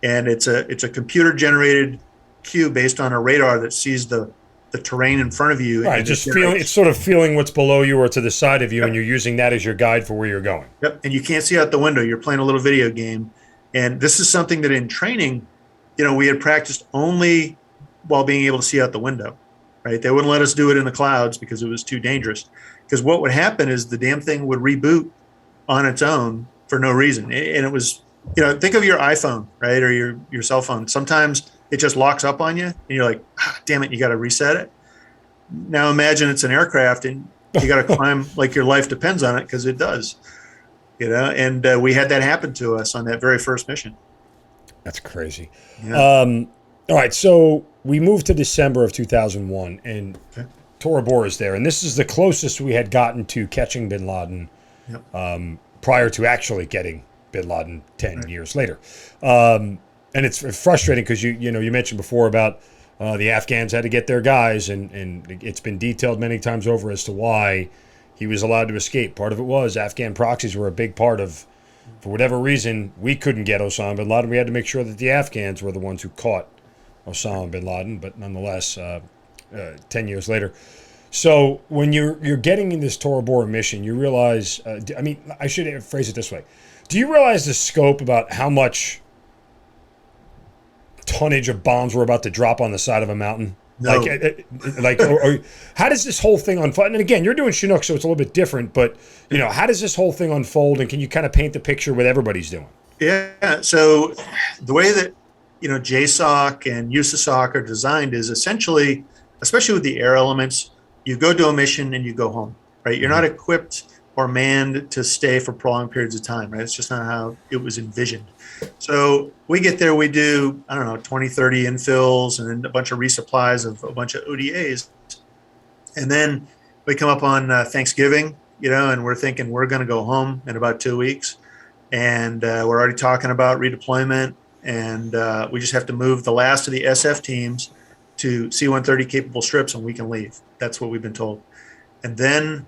And it's a computer generated cue based on a radar that sees the terrain in front of you. Right, it's sort of feeling what's below you or to the side of you, and you're using that as your guide for where you're going. Yep, and you can't see out the window. You're playing a little video game. And this is something that in training, we had practiced only while being able to see out the window. right? They wouldn't let us do it in the clouds because it was too dangerous. Because what would happen is the damn thing would reboot on its own for no reason. And it was, think of your iPhone, right? Or your cell phone. Sometimes it just locks up on you and you're like, damn it, you got to reset it. Now imagine it's an aircraft and you got to climb like your life depends on it, because it does, and we had that happen to us on that very first mission. That's crazy. Yeah. All right. So we moved to December of 2001 and Tora Bora is there. And this is the closest we had gotten to catching bin Laden prior to actually getting bin Laden 10 years later. And it's frustrating because you mentioned before about the Afghans had to get their guys, and it's been detailed many times over as to why he was allowed to escape. Part of it was Afghan proxies were a big part of, for whatever reason, we couldn't get Osama bin Laden. We had to make sure that the Afghans were the ones who caught Osama bin Laden, but nonetheless, 10 years later. So when you're getting in this Tora Bora mission, you realize, I should phrase it this way. Do you realize the scope about how much tonnage of bombs were about to drop on the side of a mountain? No. Or how does this whole thing unfold? And again, you're doing Chinook, so it's a little bit different, but how does this whole thing unfold? And can you kind of paint the picture what everybody's doing? Yeah. So the way that, JSOC and USASOC are designed is essentially, especially with the air elements, you go do a mission and you go home, right? You're not equipped or manned to stay for prolonged periods of time, right? It's just not how it was envisioned. So we get there, we do, 20, 30 infills and then a bunch of resupplies of a bunch of ODAs. And then we come up on Thanksgiving, and we're thinking we're going to go home in about 2 weeks. And we're already talking about redeployment. And we just have to move the last of the SF teams to C-130 capable strips and we can leave. That's what we've been told. And then,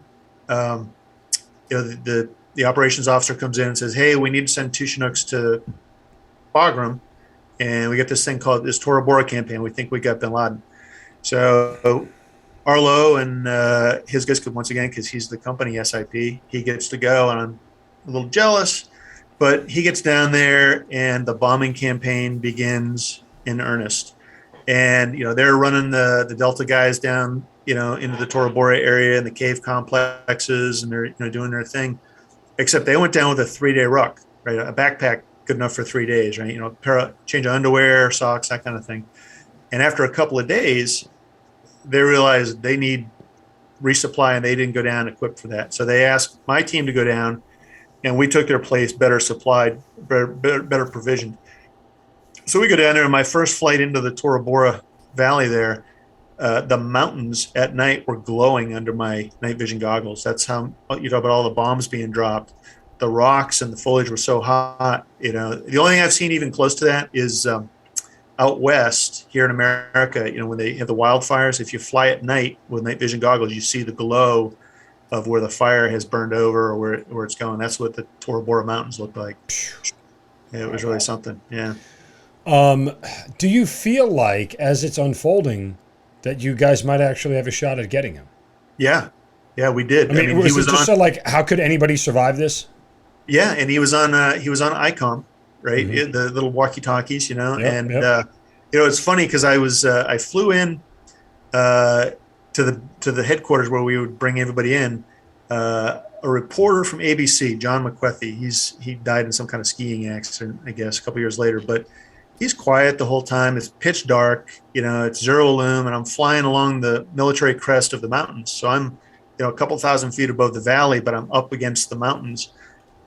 the operations officer comes in and says, hey, we need to send 2 Chinooks to Bagram. And we get this thing called this Tora Bora campaign. We think we got bin Laden. So Arlo and his guys, once again, because he's the company SIP, he gets to go, and I'm a little jealous, but he gets down there and the bombing campaign begins in earnest. And, they're running the Delta guys down, into the Tora Bora area and the cave complexes, and they're, doing their thing. Except they went down with a 3-day ruck, right? A backpack good enough for 3 days, right? Change of underwear, socks, that kind of thing. And after a couple of days, they realized they need resupply, and they didn't go down equipped for that. So they asked my team to go down, and we took their place, better supplied, better provisioned. So we go down there, and my first flight into the Tora Bora Valley there, the mountains at night were glowing under my night vision goggles. That's how you talk about all the bombs being dropped. The rocks and the foliage were so hot. The only thing I've seen even close to that is out west here in America. When they have the wildfires, if you fly at night with night vision goggles, you see the glow of where the fire has burned over or where it's going. That's what the Tora Bora Mountains look like. Yeah, it was really something. Yeah. Do you feel like, as it's unfolding, that you guys might actually have a shot at getting him? Yeah, we did. He was just so how could anybody survive this? Yeah, and he was on ICOM, right? Mm-hmm. The little walkie-talkies, and it's funny because I flew in to the headquarters where we would bring everybody in. A reporter from ABC, John McWethy, he died in some kind of skiing accident, I guess, a couple years later, but he's quiet the whole time. It's pitch dark, it's zero illume, and I'm flying along the military crest of the mountains. So I'm, a couple thousand feet above the valley, but I'm up against the mountains.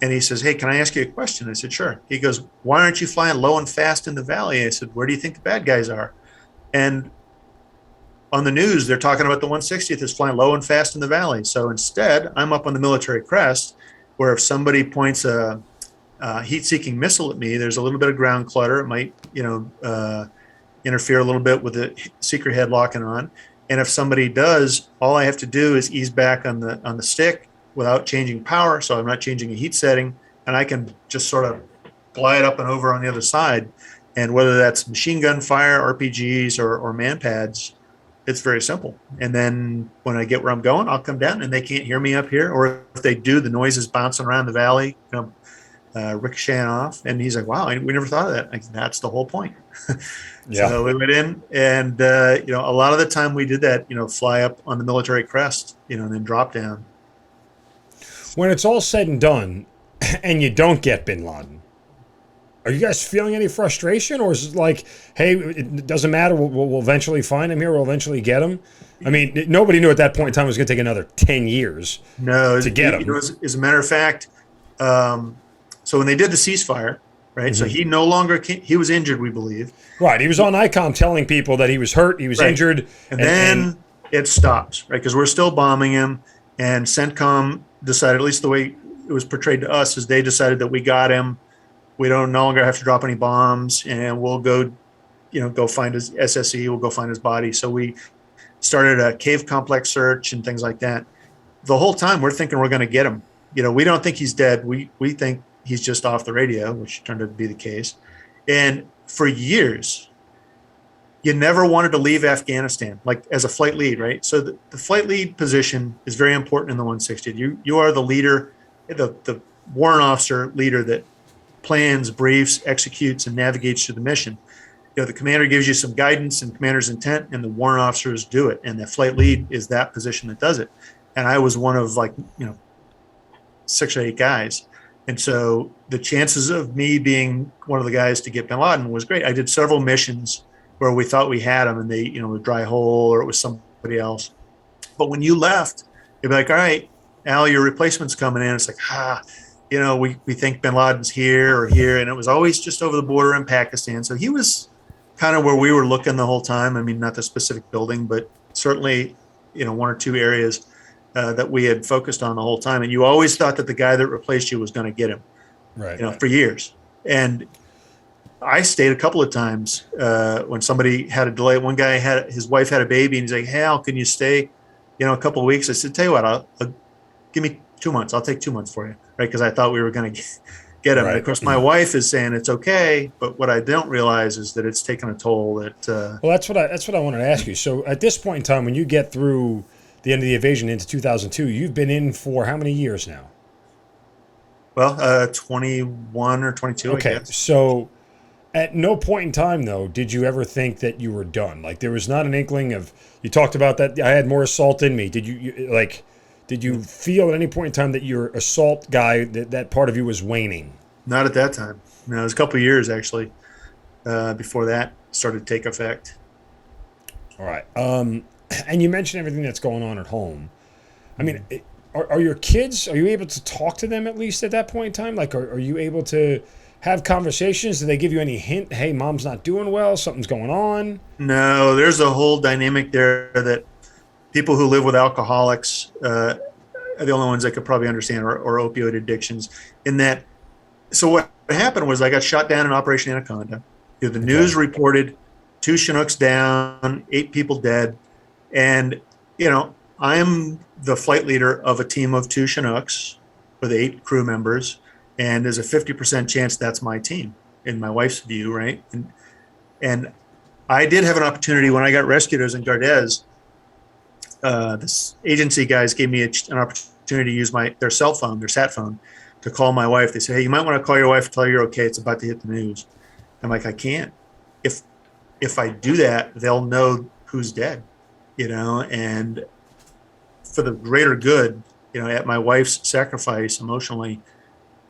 And he says, hey, can I ask you a question? I said, sure. He goes, why aren't you flying low and fast in the valley? I said, where do you think the bad guys are? And on the news, they're talking about the 160th is flying low and fast in the valley. So instead, I'm up on the military crest, where if somebody points a heat-seeking missile at me, there's a little bit of ground clutter. It might, interfere a little bit with the secret head locking on. And if somebody does, all I have to do is ease back on the stick without changing power, so I'm not changing a heat setting, and I can just sort of glide up and over on the other side. And whether that's machine gun fire, RPGs, or man pads, it's very simple. And then when I get where I'm going, I'll come down, and they can't hear me up here. Or if they do, the noise is bouncing around the valley. ricocheting off. And he's like, wow, we never thought of that. Like, that's the whole point. Yeah. So we went in, and, a lot of the time we did that, fly up on the military crest, and then drop down. When it's all said and done and you don't get bin Laden, are you guys feeling any frustration, or is it like, hey, it doesn't matter, we'll eventually find him here, we'll eventually get him? I mean, nobody knew at that point in time it was going to take another 10 years to get him. As a matter of fact, so when they did the ceasefire, right, Mm-hmm. so he no longer he was injured, we believe. Right, he was on ICOM telling people that he was hurt, he was injured. And then it stops, right, because we're still bombing him, and CENTCOM decided, at least the way it was portrayed to us, is they decided that we got him. We don't no longer have to drop any bombs, and we'll go find his SSE. We'll go find his body. So we started a cave complex search and things like that. The whole time we're thinking we're going to get him. We don't think he's dead. We think he's just off the radio, which turned out to be the case. And for years, you never wanted to leave Afghanistan, like as a flight lead, right? So the flight lead position is very important in the 160th. You are the leader, the warrant officer leader that plans, briefs, executes, and navigates through the mission. The commander gives you some guidance and commander's intent, and the warrant officers do it. And the flight lead is that position that does it. And I was one of 6 or 8 guys. And so the chances of me being one of the guys to get bin Laden was great. I did several missions where we thought we had him, and they, a dry hole, or it was somebody else. But when you left, you'd be like, all right, Al, your replacement's coming in. It's like, we think bin Laden's here or here. And it was always just over the border in Pakistan. So he was kind of where we were looking the whole time. I mean, not the specific building, but certainly, 1 or 2 areas that we had focused on the whole time. And you always thought that the guy that replaced you was going to get him, right? For years. And I stayed a couple of times when somebody had a delay. One guy his wife had a baby, and he's like, hey, Al, can you stay, a couple of weeks? I said, tell you what, I'll give me 2 months. I'll take 2 months for you. Right. Because I thought we were going to get him. Right. And of course, my wife is saying it's okay. But what I don't realize is that it's taken a toll that. Well, that's what I wanted to ask you. So at this point in time, when you get through the end of the invasion into 2002, you've been in for how many years now? Well, 21 or 22. Okay. I guess. So at no point in time, though, did you ever think that you were done? Like, there was not an inkling of, you talked about that I had more assault in me. Did you feel at any point in time that your assault guy, that part of you was waning? Not at that time. No, it was a couple of years, actually, before that started to take effect. All right. And you mentioned everything that's going on at home. I mean, are your kids, are you able to talk to them at least at that point in time? Like, are you able to have conversations? Do they give you any hint, hey, mom's not doing well, something's going on? No, there's a whole dynamic there that people who live with alcoholics are the only ones that could probably understand, or opioid addictions. In that, so what happened was I got shot down in Operation Anaconda. The news reported 2 Chinooks down, 8 people dead. And, I'm the flight leader of a team of 2 Chinooks with 8 crew members. And there's a 50% chance that's my team in my wife's view, right? And I did have an opportunity when I got rescued. I was in Gardez. This agency guys gave me an opportunity to use their cell phone, their sat phone, to call my wife. They said, hey, you might want to call your wife, tell her you're okay. It's about to hit the news. I'm like, I can't. If I do that, they'll know who's dead, and for the greater good, at my wife's sacrifice emotionally,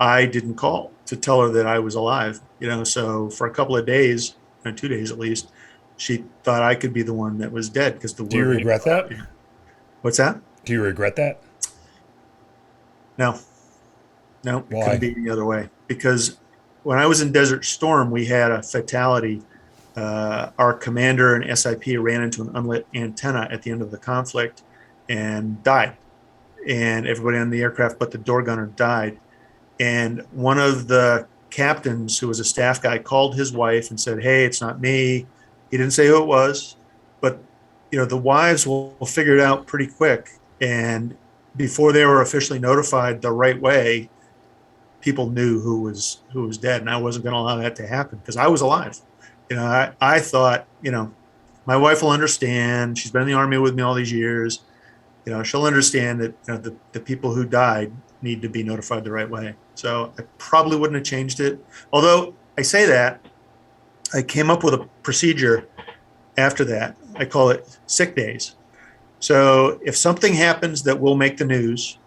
I didn't call to tell her that I was alive, so for a couple of days, 2 days at least, she thought I could be the one that was dead because the word. Do you regret that? What's that? Do you regret that? No, Why? It couldn't be the other way. Because when I was in Desert Storm, we had a fatality. Our commander and SIP ran into an unlit antenna at the end of the conflict and died. And everybody on the aircraft but the door gunner died. And one of the captains, who was a staff guy, called his wife and said, hey, it's not me. He didn't say who it was, but the wives will figure it out pretty quick. And before they were officially notified the right way, people knew who was dead. And I wasn't going to allow that to happen because I was alive. I thought, my wife will understand. She's been in the Army with me all these years. She'll understand that the people who died need to be notified the right way. So I probably wouldn't have changed it. Although I say that, I came up with a procedure after that. I call it sick days. So if something happens that will make the news,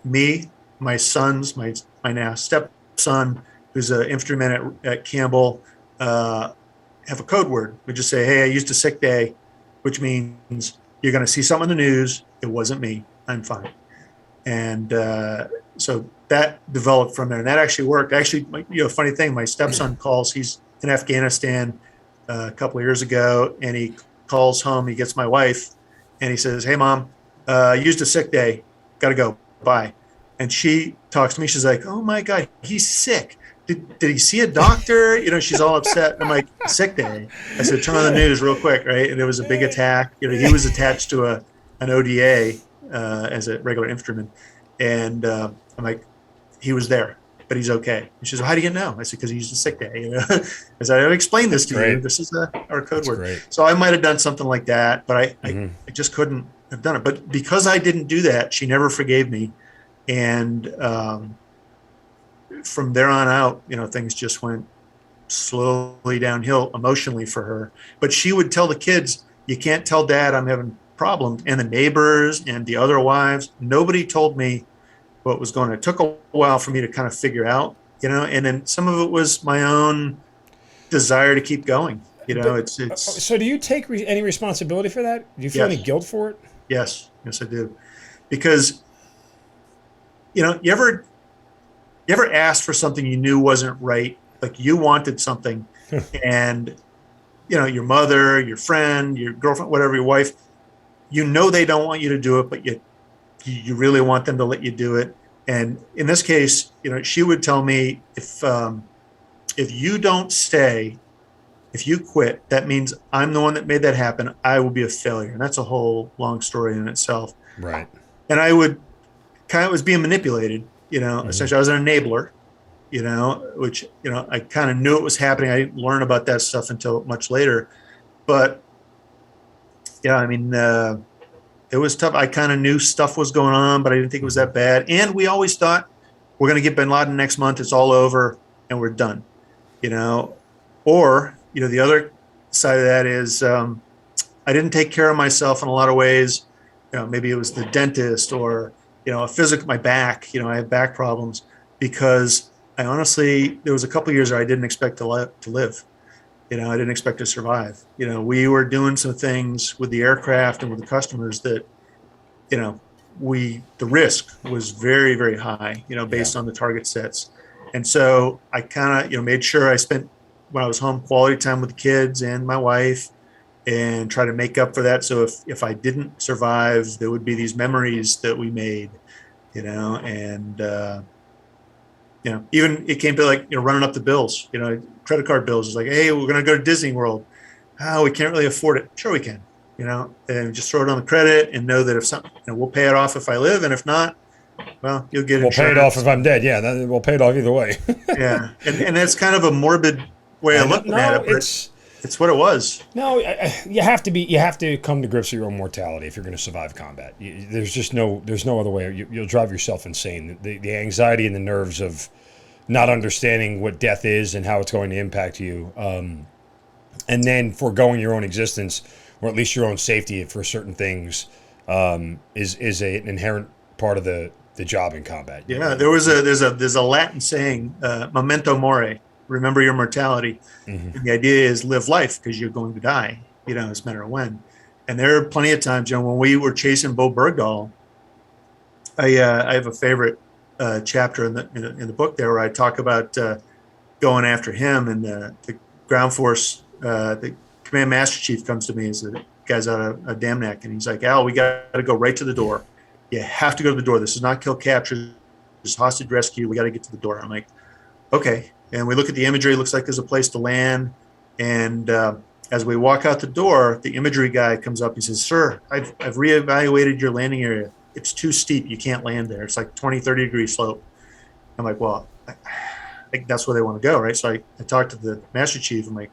me, my sons, my now stepson, who's an infantryman at Campbell, have a code word. We just say, hey, I used a sick day, which means you're going to see something in the news. It wasn't me. I'm fine. And so that developed from there. And that actually worked. Actually, funny thing, my stepson calls. He's in Afghanistan a couple of years ago, and he calls home. He gets my wife, and he says, hey, Mom, used a sick day. Got to go. Bye. And she talks to me. She's like, oh, my God, he's sick. Did he see a doctor? She's all upset. I'm like, sick day. I said, turn on the news real quick, right? And it was a big attack. He was attached to an ODA as a regular infantryman. And I'm like, he was there, but he's okay. And she says, well, how do you know? I said, because he used a sick day. I said, I've explained this to you. This is our code word. Great. So I might have done something like that, but I just couldn't have done it. But because I didn't do that, she never forgave me. And from there on out, things just went slowly downhill emotionally for her. But she would tell the kids, you can't tell Dad I'm having problems. And the neighbors and the other wives, nobody told me what was going on. It took a while for me to kind of figure out, and then some of it was my own desire to keep going. It's. So do you take any responsibility for that? Do you feel any guilt for it? Yes, I do. Because, you ever asked for something you knew wasn't right, like you wanted something and, your mother, your friend, your girlfriend, whatever, your wife, they don't want you to do it, but you really want them to let you do it. And in this case, she would tell me, if you don't stay, if you quit, that means I'm the one that made that happen. I will be a failure. And that's a whole long story in itself. Right. And I would kind of was being manipulated, essentially I was an enabler, which, I kind of knew it was happening. I didn't learn about that stuff until much later, but yeah, I mean, it was tough. I kind of knew stuff was going on, but I didn't think it was that bad. And we always thought we're going to get bin Laden next month. It's all over and we're done, or, the other side of that is, I didn't take care of myself in a lot of ways. Maybe it was the dentist or, my back, I have back problems because I honestly, there was a couple of years where I didn't expect to live. I didn't expect to survive. We were doing some things with the aircraft and with the customers that, the risk was very, very high, based on the target sets. And so I kind of, made sure I spent, when I was home, quality time with the kids and my wife and try to make up for that. So if I didn't survive, there would be these memories that we made, and, even it came to like, running up the bills, credit card bills. It's like, hey, we're going to go to Disney World. Oh, we can't really afford it. Sure we can, and just throw it on the credit and know that if something, we'll pay it off if I live. And if not, well, you'll get insurance. We'll pay it off if I'm dead. Yeah, we'll pay it off either way. Yeah. And that's kind of a morbid way of looking at it, but it's what it was. No, you have to come to grips with your own mortality if you're going to survive combat. There's no other way. You'll drive yourself insane. The anxiety and the nerves of not understanding what death is and how it's going to impact you, and then foregoing your own existence or at least your own safety for certain things is an inherent part of the job in combat. Yeah, there's a Latin saying, memento mori. Remember your mortality. Mm-hmm. And the idea is live life because you're going to die, it's a matter of when. And there are plenty of times, when we were chasing Bo Bergdahl, I have a favorite chapter in the book there where I talk about going after him, and the ground force, the command master chief comes to me, as the guy's out of Dam Neck, and he's like, Al, we got to go right to the door. You have to go to the door. This is not kill capture. This is hostage rescue. We got to get to the door. I'm like, okay. And we look at the imagery. It looks like there's a place to land. And as we walk out the door, the imagery guy comes up. He says, sir, I've reevaluated your landing area. It's too steep. You can't land there. It's like 20, 30 degree slope. I'm like, well, I think that's where they want to go, right? So I talked to the master chief. I'm like,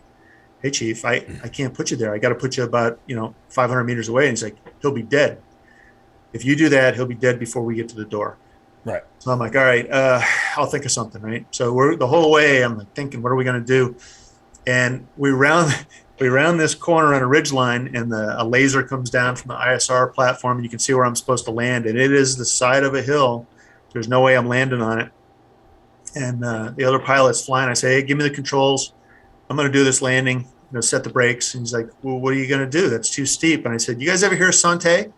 hey, chief, I can't put you there. I got to put you about 500 meters away. And he's like, he'll be dead. If you do that, he'll be dead before we get to the door. Right. So I'm like, all right, I'll think of something, right? So the whole way I'm like thinking, what are we going to do? And we round this corner on a ridge line, and a laser comes down from the ISR platform, and you can see where I'm supposed to land. And it is the side of a hill. There's no way I'm landing on it. And the other pilot's flying. I say, hey, give me the controls. I'm going to do this landing, set the brakes. And he's like, well, what are you going to do? That's too steep. And I said, you guys ever hear of Sante?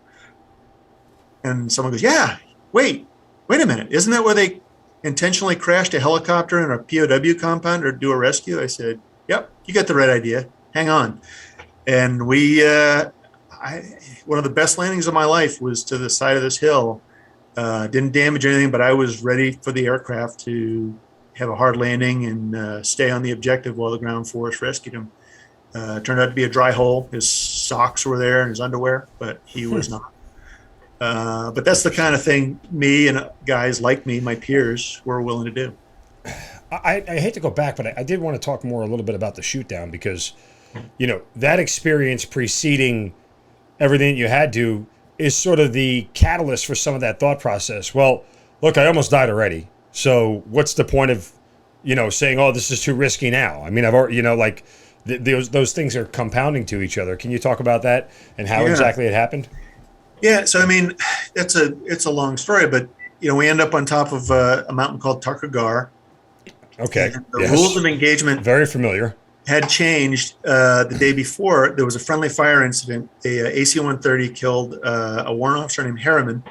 And someone goes, yeah, wait a minute. Isn't that where they intentionally crashed a helicopter in a POW compound or do a rescue? I said, yep, you got the right idea. Hang on. And one of the best landings of my life was to the side of this hill. Didn't damage anything, but I was ready for the aircraft to have a hard landing and stay on the objective while the ground force rescued him. Turned out to be a dry hole. His socks were there and his underwear, but he was not. But that's the kind of thing me and guys like me, my peers, were willing to do. I hate to go back, but I did want to talk more a little bit about the shoot down because, that experience preceding everything that you had to is sort of the catalyst for some of that thought process. Well, look, I almost died already. So what's the point of, saying, oh, this is too risky now? I mean, I've already, those things are compounding to each other. Can you talk about that and how exactly it happened? Yeah. So, I mean, it's a long story, but, we end up on top of a mountain called Tarkagar. Okay. And the rules of engagement. Very familiar. Had changed the day before. There was a friendly fire incident. A AC-130 killed a warrant officer named Harriman,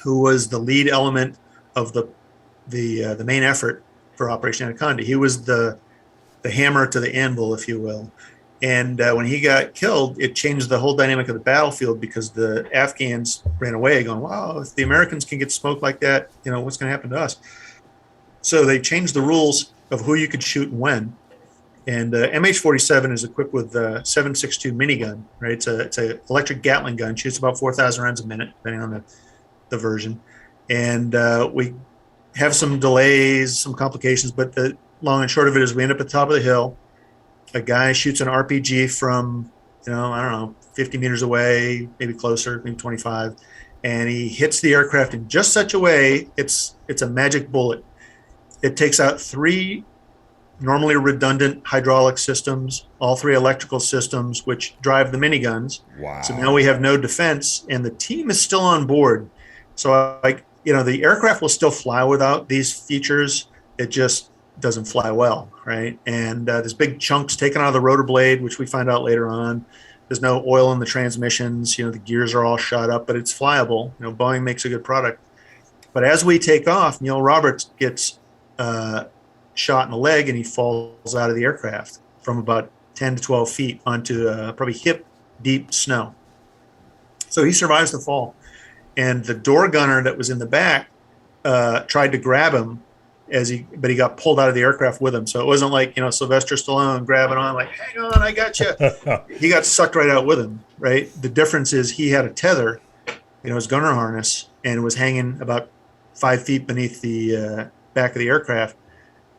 who was the lead element of the main effort for Operation Anaconda. He was the hammer to the anvil, if you will. And when he got killed, it changed the whole dynamic of the battlefield because the Afghans ran away going, wow, if the Americans can get smoked like that, what's going to happen to us? So they changed the rules of who you could shoot and when. And MH-47 is equipped with a 7.62 minigun, right? It's a electric Gatling gun, shoots about 4,000 rounds a minute, depending on the version. And we have some delays, some complications, but the long and short of it is we end up at the top of the hill. A guy shoots an RPG from, 50 meters away, maybe closer, maybe 25, and he hits the aircraft in just such a way, it's a magic bullet. It takes out 3 normally redundant hydraulic systems, all 3 electrical systems, which drive the miniguns. Wow. So now we have no defense, and the team is still on board. So, the aircraft will still fly without these features. It just doesn't fly well, right? And there's big chunks taken out of the rotor blade, which we find out later on. There's no oil in the transmissions. The gears are all shot up, but it's flyable. Boeing makes a good product. But as we take off, Neil Roberts gets shot in the leg, and he falls out of the aircraft from about 10 to 12 feet onto probably hip deep snow. So he survives the fall. And the door gunner that was in the back tried to grab him but he got pulled out of the aircraft with him. So it wasn't like, Sylvester Stallone grabbing on like, hang on, I got you. He got sucked right out with him, right? The difference is he had a tether, his gunner harness, and was hanging about 5 feet beneath the back of the aircraft.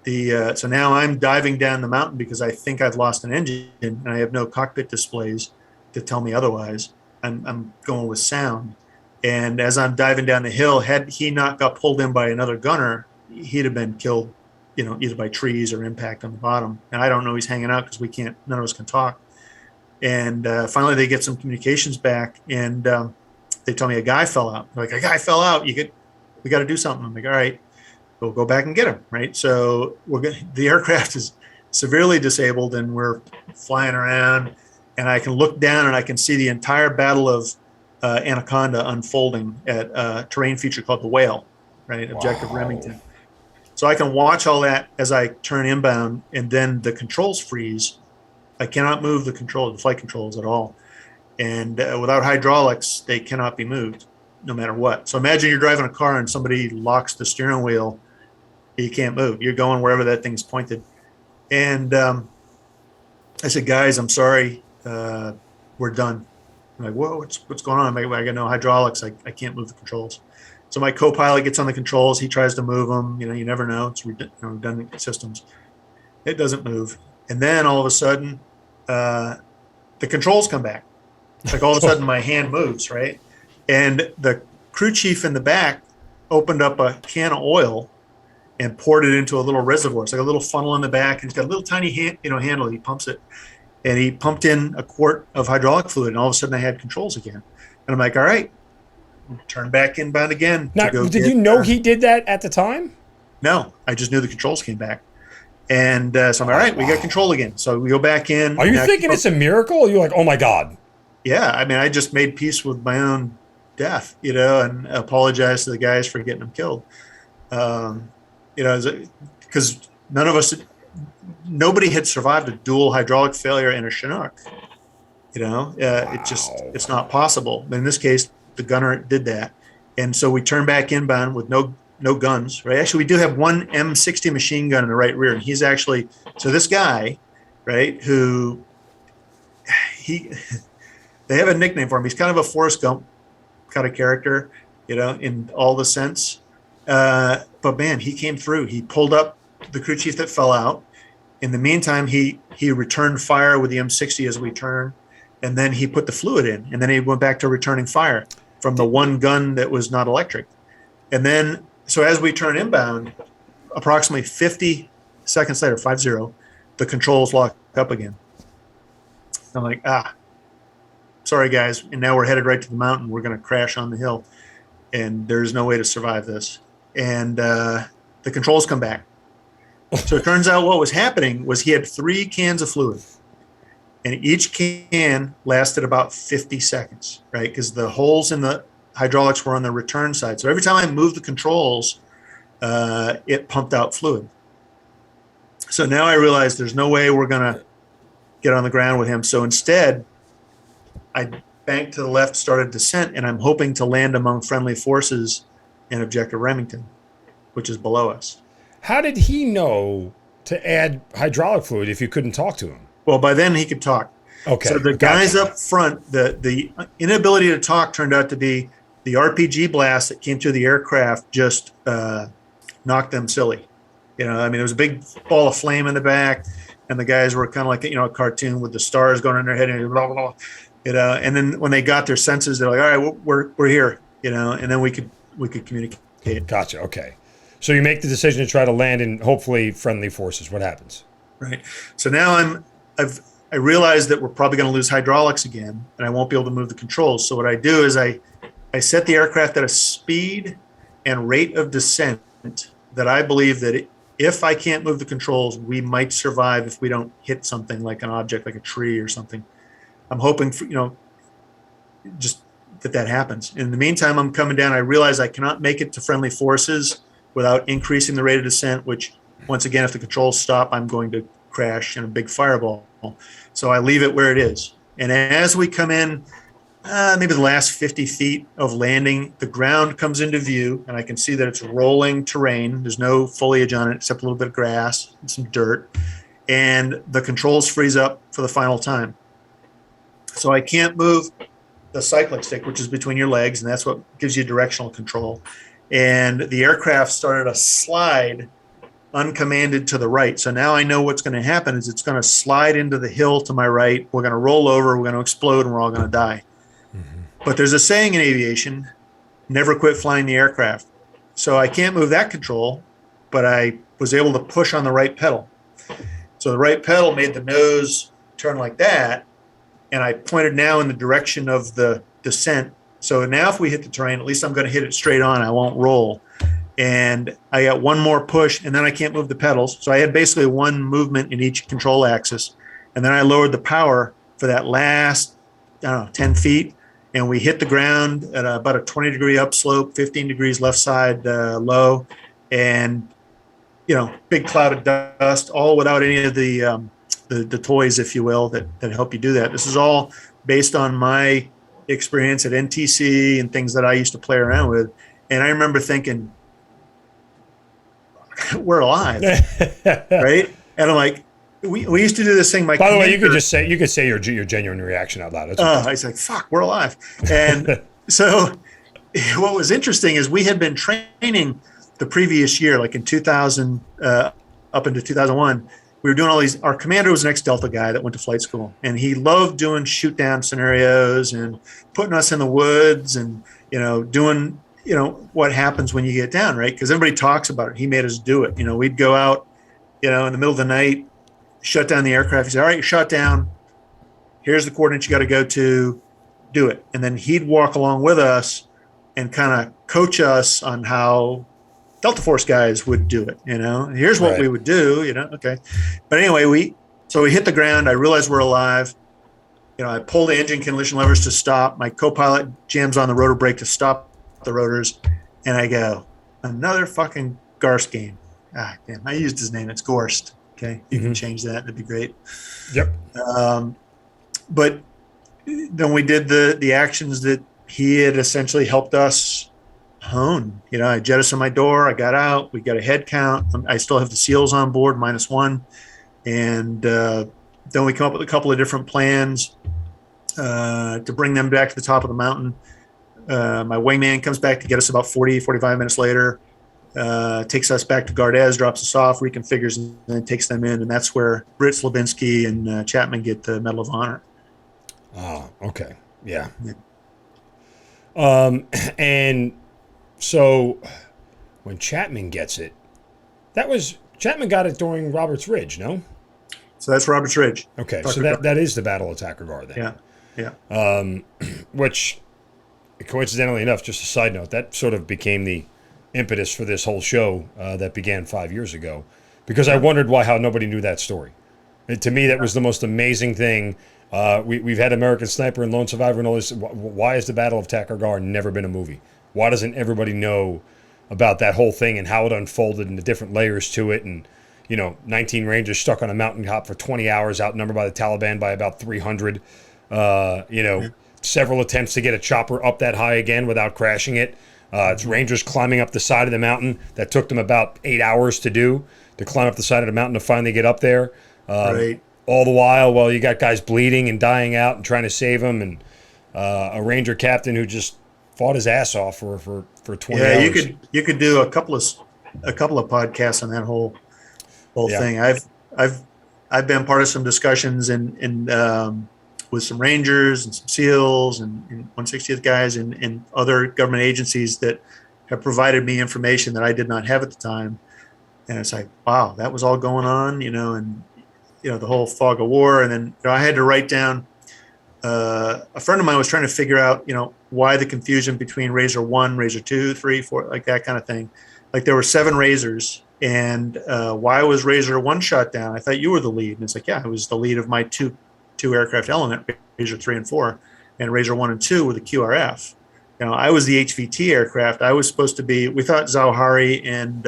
So now I'm diving down the mountain because I think I've lost an engine and I have no cockpit displays to tell me otherwise. I'm going with sound. And as I'm diving down the hill, had he not got pulled in by another gunner, he'd have been killed, either by trees or impact on the bottom. And I don't know he's hanging out because none of us can talk. And finally they get some communications back, and they tell me a guy fell out. They're like, a guy fell out. We got to do something. I'm like, all right. We'll go back and get him, right? So the aircraft is severely disabled, and we're flying around, and I can look down and I can see the entire Battle of Anaconda unfolding at a terrain feature called the Whale, right? Objective Remington. So I can watch all that as I turn inbound, and then the controls freeze. I cannot move the flight controls at all. And without hydraulics, they cannot be moved no matter what. So imagine you're driving a car and somebody locks the steering wheel. You can't move. You're going wherever that thing's pointed. And I said, guys, I'm sorry. We're done. I'm like, whoa, what's going on? I got no hydraulics. I can't move the controls. So my co-pilot gets on the controls. He tries to move them. You never know. It's redundant systems. It doesn't move. And then all of a sudden, the controls come back. It's like all of a sudden my hand moves, right? And the crew chief in the back opened up a can of oil and poured it into a little reservoir. It's like a little funnel in the back, and it's got a little tiny handle. He pumps it, and he pumped in a quart of hydraulic fluid, and all of a sudden I had controls again. And I'm like, all right, turn back inbound again. Now, did you know he did that at the time? No, I just knew the controls came back. And so I'm all right, we got control again. So we go back in. Are you thinking it's a miracle? Or you're like, oh my God. Yeah, I mean, I just made peace with my own death, and apologized to the guys for getting them killed. Because nobody had survived a dual hydraulic failure in a Chinook. It's not possible. But in this case, the gunner did that. And so we turned back inbound with no guns, right? Actually, we do have one M60 machine gun in the right rear. And he's actually, so this guy, right, who they have a nickname for him. He's kind of a Forrest Gump kind of character, in all the sense. But man, he came through. He pulled up the crew chief that fell out. In the meantime, he returned fire with the M60 as we turned, and then he put the fluid in, and then he went back to returning fire from the one gun that was not electric. And then, so as we turn inbound, approximately 50 seconds later, 50, the controls lock up again. I'm like, sorry guys, and now we're headed right to the mountain. We're going to crash on the hill, and there's no way to survive this. And the controls come back. So it turns out what was happening was he had 3 cans of fluid, and each can lasted about 50 seconds, right? Because the holes in the hydraulics were on the return side. So every time I moved the controls, it pumped out fluid. So now I realize there's no way we're going to get on the ground with him. So instead, I banked to the left, started descent, and I'm hoping to land among friendly forces in Objective Remington, which is below us. How did he know to add hydraulic fluid if you couldn't talk to him? Well, by then he could talk. Okay. So the guys up front, the inability to talk turned out to be the RPG blast that came through the aircraft just knocked them silly. There was a big ball of flame in the back, and the guys were kind of like, a cartoon with the stars going in their head and blah, blah, blah. And then when they got their senses, they're like, all right, we're here, and then we could communicate. Gotcha. Okay. So you make the decision to try to land in hopefully friendly forces. What happens? Right. So now I realize that we're probably going to lose hydraulics again, and I won't be able to move the controls. So what I do is I set the aircraft at a speed and rate of descent that I believe that if I can't move the controls, we might survive if we don't hit something like an object, like a tree or something. I'm hoping for, just that happens. In the meantime, I'm coming down. I realize I cannot make it to friendly forces without increasing the rate of descent, which once again, if the controls stop, I'm going to crash in a big fireball. So I leave it where it is. And as we come in, maybe the last 50 feet of landing, the ground comes into view, and I can see that it's rolling terrain. There's no foliage on it except a little bit of grass and some dirt. And the controls freeze up for the final time. So I can't move the cyclic stick, which is between your legs, and that's what gives you directional control. And the aircraft started a slide uncommanded to the right. So now I know what's going to happen is it's going to slide into the hill to my right. We're going to roll over, we're going to explode, and we're all going to die. Mm-hmm. But there's a saying in aviation, never quit flying the aircraft. So I can't move that control, but I was able to push on the right pedal. So the right pedal made the nose turn like that, and I pointed now in the direction of the descent. So now if we hit the terrain, at least I'm going to hit it straight on. I won't roll. And I got one more push, and then I can't move the pedals. So I had basically one movement in each control axis. And then I lowered the power for that last, 10 feet. And we hit the ground at about a 20-degree upslope, 15 degrees left side low. And, big cloud of dust, all without any of the toys, if you will, that help you do that. This is all based on my experience at NTC and things that I used to play around with. And I remember thinking, we're alive, right? And I'm like, we used to do this thing. By the way, you could say your genuine reaction out loud. I was like, fuck, we're alive. And so what was interesting is we had been training the previous year, like in 2000, up into 2001. We were doing all these. Our commander was an ex-Delta guy that went to flight school, and he loved doing shoot down scenarios and putting us in the woods and doing what happens when you get down, right? Because everybody talks about it. He made us do it. We'd go out, in the middle of the night, shut down the aircraft. He said, all right, you're shot down. Here's the coordinates you got to go to, do it. And then he'd walk along with us and kind of coach us on how Delta Force guys would do it. Here's what we would do, okay. But anyway, we hit the ground. I realized we're alive. I pull the engine collision levers to stop. My co-pilot jams on the rotor brake to stop the rotors. And I go, another fucking Garst game. Ah, damn, I used his name. It's Gorst. Okay. You can change that. That'd be great. Yep. But then we did the actions that he had essentially helped us hone. I jettisoned my door. I got out. We got a head count. I still have the SEALs on board, -1. And then we come up with a couple of different plans to bring them back to the top of the mountain. My wingman comes back to get us about 45 minutes later, takes us back to Gardez, drops us off, reconfigures, and then takes them in. And that's where Britt, Slavinsky, and Chapman get the Medal of Honor. Oh, okay. Yeah. And so when Chapman gets it, Chapman got it during Roberts Ridge, no? So that's Roberts Ridge. Okay, so that is the Battle of Takur Ghar then. Yeah. Which, coincidentally enough, just a side note, that sort of became the impetus for this whole show that began 5 years ago, because I wondered how nobody knew that story. To me, that was the most amazing thing. We've had American Sniper and Lone Survivor and all this. Why has the Battle of Takur Ghar never been a movie? Why doesn't everybody know about that whole thing and how it unfolded and the different layers to it? And 19 Rangers stuck on a mountaintop for 20 hours, outnumbered by the Taliban by about 300. Several attempts to get a chopper up that high again without crashing it. It's Rangers climbing up the side of the mountain that took them about 8 hours to climb up the side of the mountain to finally get up there. Right. All the while, you got guys bleeding and dying out and trying to save them, and a Ranger captain who just fought his ass off for 20 hours. Yeah, you could do a couple of podcasts on that whole thing. I've been part of some discussions and with some Rangers and some SEALs and 160th guys and other government agencies that have provided me information that I did not have at the time. And it's like, wow, that was all going on, and the whole fog of war. And then I had to write down, a friend of mine was trying to figure out, why the confusion between Razor 1, Razor 2, 3, 4, like that kind of thing. Like there were 7 Razors, and why was Razor 1 shot down? I thought you were the lead. And it's like, yeah, I was the lead of my two aircraft element, Razor 3 and 4, and Razor 1 and 2 were the QRF. I was the HVT aircraft. I was supposed to be, we thought Zawahiri and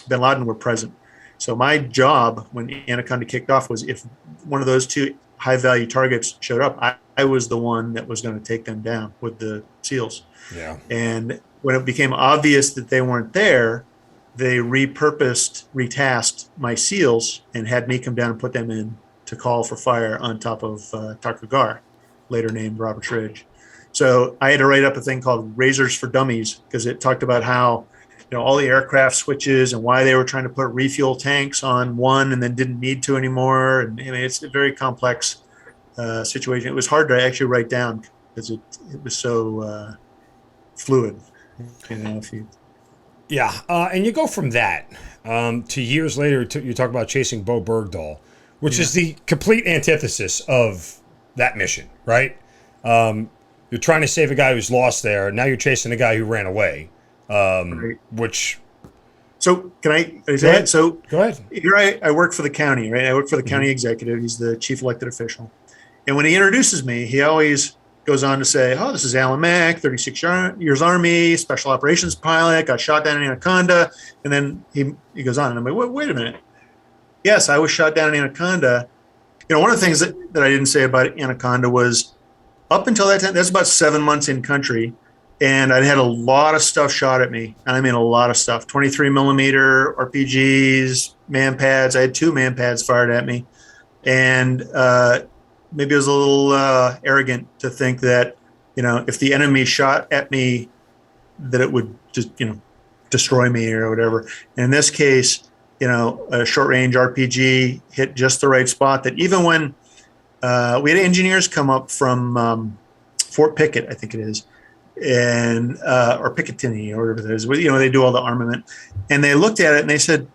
bin Laden were present. So my job when Anaconda kicked off was if one of those 2 high-value targets showed up, I was the one that was going to take them down with the SEALs. Yeah. And when it became obvious that they weren't there, they retasked my SEALs and had me come down and put them in to call for fire on top of Takur Ghar, later named Roberts Ridge. So I had to write up a thing called Razors for Dummies because it talked about how all the aircraft switches and why they were trying to put refuel tanks on one and then didn't need to anymore. And it's a very complex situation. It was hard to actually write down because it was so fluid. Yeah, and you go from that to years later. You talk about chasing Bo Bergdahl, which is the complete antithesis of that mission, right? You're trying to save a guy who's lost there. Now you're chasing a guy who ran away. Right. Which. So can I say it? So go ahead. Here I work for the county, right? I work for the county executive. He's the chief elected official. And when he introduces me, he always goes on to say, oh, this is Alan Mack, 36 years Army, special operations pilot, got shot down in Anaconda. And then he goes on and I'm like, wait a minute. Yes, I was shot down in Anaconda. One of the things that I didn't say about Anaconda was up until that time, that's about 7 months in country. And I'd had a lot of stuff shot at me. And I mean, a lot of stuff, 23 millimeter RPGs, man pads. I had 2 man pads fired at me. And maybe it was a little arrogant to think that, if the enemy shot at me, that it would just, destroy me or whatever. And in this case, a short range RPG hit just the right spot that even when we had engineers come up from Fort Pickett, I think it is, and or Picatinny or whatever it is. They do all the armament, and they looked at it and they said,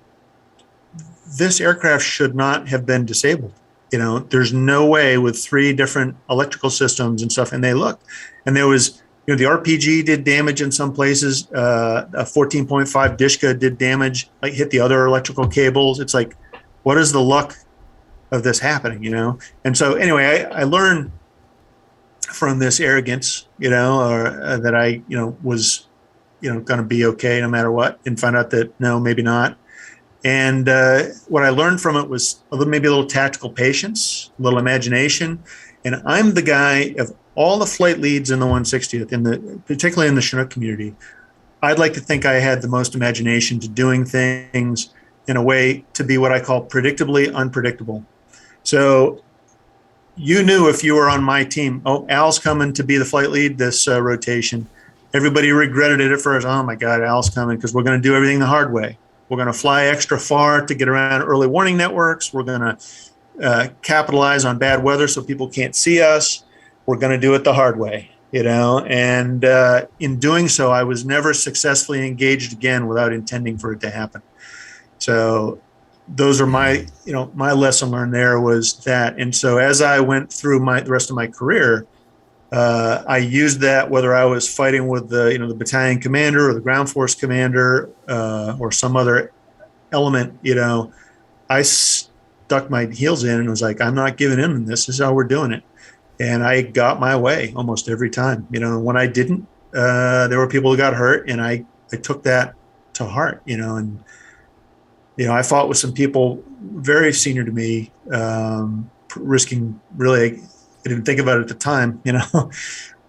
this aircraft should not have been disabled. There's no way with 3 different electrical systems and stuff. And they looked, and there was, the RPG did damage in some places. A 14.5 Dishka did damage, like hit the other electrical cables. It's like, what is the luck of this happening, And so anyway, I learned from this arrogance, or that I, was, going to be okay no matter what, and find out that no, maybe not. And what I learned from it was maybe a little tactical patience, a little imagination. And I'm the guy of all the flight leads in the 160th, particularly in the Chinook community. I'd like to think I had the most imagination to doing things in a way to be what I call predictably unpredictable. So you knew if you were on my team, Al's coming to be the flight lead this rotation. Everybody regretted it at first. Oh my God, Al's coming, because we're going to do everything the hard way. We're going to fly extra far to get around early warning networks. We're going to capitalize on bad weather so people can't see us. We're going to do it the hard way, And in doing so, I was never successfully engaged again without intending for it to happen. So those are my lesson learned there was that. And so as I went through the rest of my career, I used that whether I was fighting with the battalion commander or the ground force commander or some other element. I stuck my heels in and was like, I'm not giving in on this. This is how we're doing it. And I got my way almost every time. When I didn't, there were people who got hurt, and I took that to heart. And I fought with some people very senior to me, risking really. I didn't think about it at the time,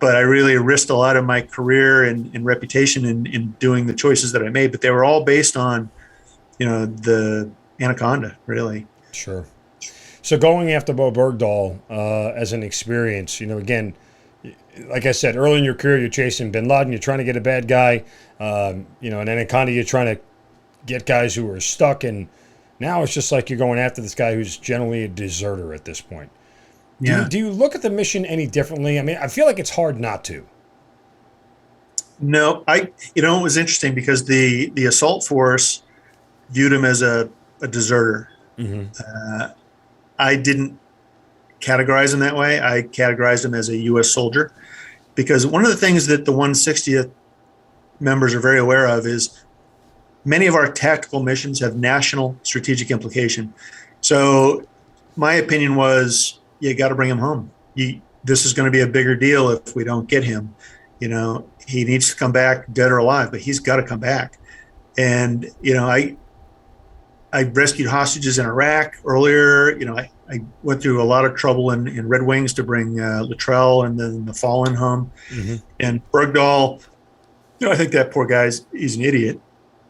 but I really risked a lot of my career and reputation in doing the choices that I made. But they were all based on, the Anaconda, really. Sure. So going after Bo Bergdahl as an experience, again, like I said, early in your career, you're chasing Bin Laden, you're trying to get a bad guy. An Anaconda, you're trying to get guys who are stuck. And now it's just like you're going after this guy who's generally a deserter at this point. Yeah. Do you look at the mission any differently? I mean, I feel like it's hard not to. No, it was interesting because the assault force viewed him as a deserter. Mm-hmm. I didn't categorize him that way. I categorized him as a U.S. soldier, because one of the things that the 160th members are very aware of is many of our tactical missions have national strategic implication. So my opinion was, you got to bring him home. This is going to be a bigger deal if we don't get him. He needs to come back dead or alive, but he's got to come back. And, I rescued hostages in Iraq earlier. I went through a lot of trouble in Red Wings to bring Luttrell and then the Fallen home. Mm-hmm. And Bergdahl, I think that poor he's an idiot.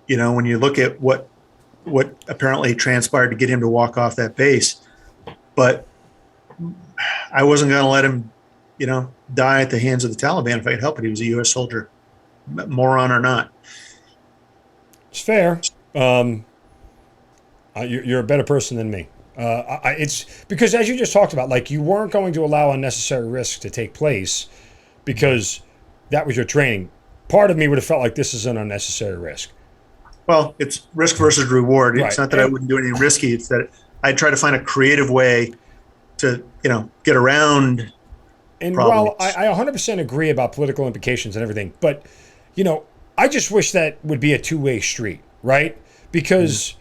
When you look at what apparently transpired to get him to walk off that base. But I wasn't going to let him, die at the hands of the Taliban if I could help it. He was a U.S. soldier, moron or not. It's fair. You're a better person than me. It's because, as you just talked about, like, you weren't going to allow unnecessary risk to take place because that was your training. Part of me would have felt like this is an unnecessary risk. Well, it's risk versus reward. Right. It's not that I wouldn't do anything risky. It's that I'd try to find a creative way to, get around and problems. While I 100% agree about political implications and everything, but, I just wish that would be a two-way street, right? Because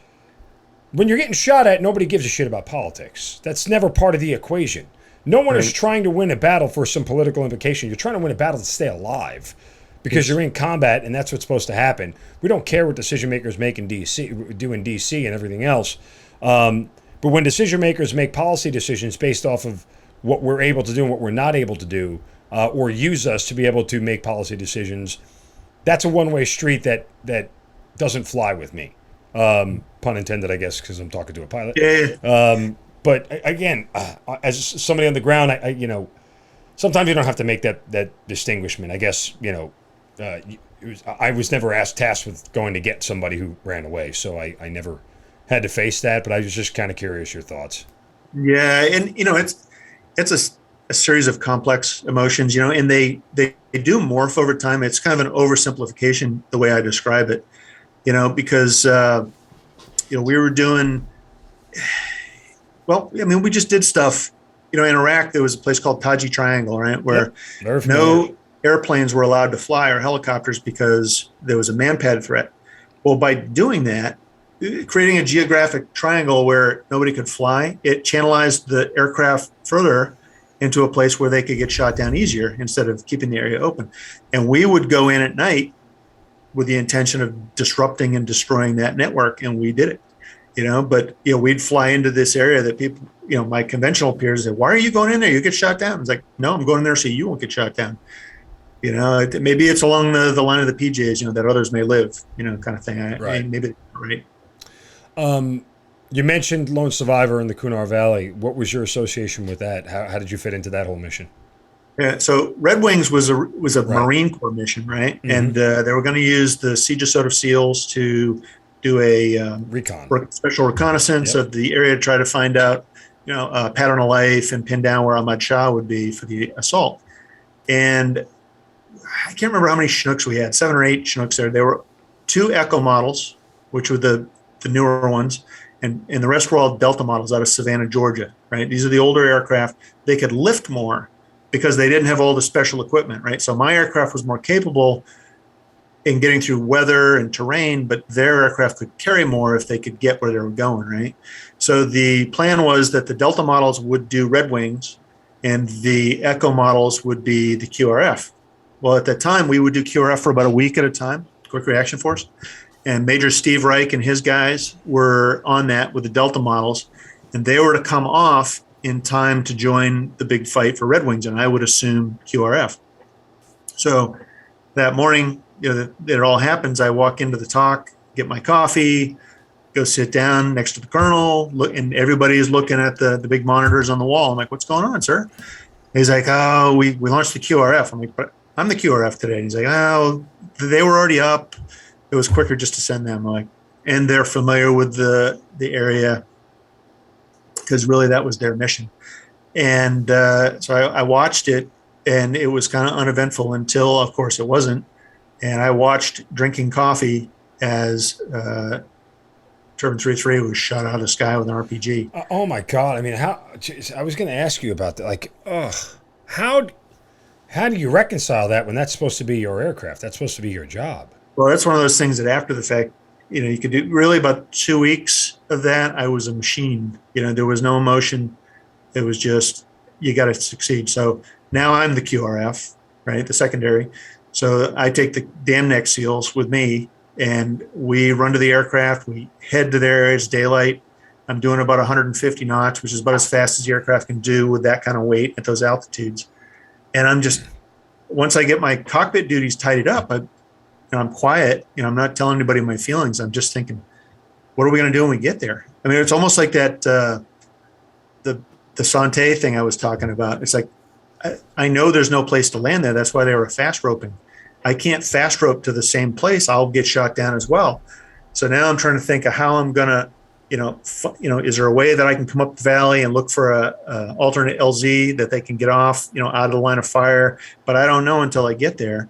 when you're getting shot at, nobody gives a shit about politics. That's never part of the equation. No one is trying to win a battle for some political implication. You're trying to win a battle to stay alive because you're in combat, and that's what's supposed to happen. We don't care what decision makers do in DC and everything else. But when decision makers make policy decisions based off of what we're able to do and what we're not able to do, or use us to be able to make policy decisions, that's a one-way street that doesn't fly with me. Pun intended, I guess, because I'm talking to a pilot. Yeah. But again, as somebody on the ground, I sometimes you don't have to make that distinguishment. I guess, I was never tasked with going to get somebody who ran away, so I never had to face that. But I was just kind of curious your thoughts. Yeah, and it's a series of complex emotions, and they do morph over time. It's kind of an oversimplification the way I describe it, because we were doing, well, I mean, we just did stuff. In Iraq, there was a place called Taji Triangle, right, where no airplanes were allowed to fly or helicopters because there was a man-pad threat. Well, by doing that, creating a geographic triangle where nobody could fly, it channelized the aircraft further into a place where they could get shot down easier instead of keeping the area open. And we would go in at night with the intention of disrupting and destroying that network, and we did it. But we'd fly into this area that people, my conventional peers said, "Why are you going in there? You get shot down." It's like, no, I'm going there so you won't get shot down. Maybe it's along the line of the PJs, that others may live, kind of thing. Right. Maybe right. You mentioned Lone Survivor in the Kunar Valley. What was your association with that? How did you fit into that whole mission? Yeah, so Red Wings was a Right. Marine Corps mission, right? Mhm. And they were going to use the Siege of SEALs to do a special reconnaissance of the area to try to find out, pattern of life and pin down where Ahmad Shah would be for the assault. And I can't remember how many Chinooks we had, 7 or 8 Chinooks there. There were 2 Echo models, which were the newer ones, and the rest were all Delta models out of Savannah, Georgia, right? These are the older aircraft. They could lift more because they didn't have all the special equipment, right? So my aircraft was more capable in getting through weather and terrain, but their aircraft could carry more if they could get where they were going, right? So the plan was that the Delta models would do Red Wings and the Echo models would be the QRF. Well, at that time, we would do QRF for about a week at a time, Quick Reaction Force. And Major Steve Reich and his guys were on that with the Delta models, and they were to come off in time to join the big fight for Red Wings, and I would assume QRF. So that morning, that it all happens, I walk into the talk, get my coffee, go sit down next to the colonel, look, and everybody is looking at the big monitors on the wall. I'm like, "What's going on, sir?" He's like, "Oh, we launched the QRF." I'm like, "But I'm the QRF today." And he's like, "Oh, they were already up. It was quicker just to send them." Like, and they're familiar with the area because really that was their mission. And so I watched it, and it was kind of uneventful until, of course, it wasn't. And I watched drinking coffee as Turbine 33 was shot out of the sky with an RPG. Oh my God! I mean, I was going to ask you about that. Like, how do you reconcile that when that's supposed to be your aircraft? That's supposed to be your job. Well, that's one of those things that after the fact, you could do. Really, about 2 weeks of that, I was a machine. There was no emotion. It was just, you got to succeed. So now I'm the QRF, right? The secondary. So I take the dam neck SEALs with me, and we run to the aircraft. We head to their area. It's daylight. I'm doing about 150 knots, which is about as fast as the aircraft can do with that kind of weight at those altitudes. And I'm just, once I get my cockpit duties tidied up, I'm quiet. I'm not telling anybody my feelings. I'm just thinking, what are we going to do when we get there? I mean, it's almost like that the Sante thing I was talking about. It's like, I know there's no place to land there. That's why they were fast roping. I can't fast rope to the same place. I'll get shot down as well. So now I'm trying to think of how I'm going to, is there a way that I can come up the valley and look for a alternate LZ that they can get off, out of the line of fire? But I don't know until I get there.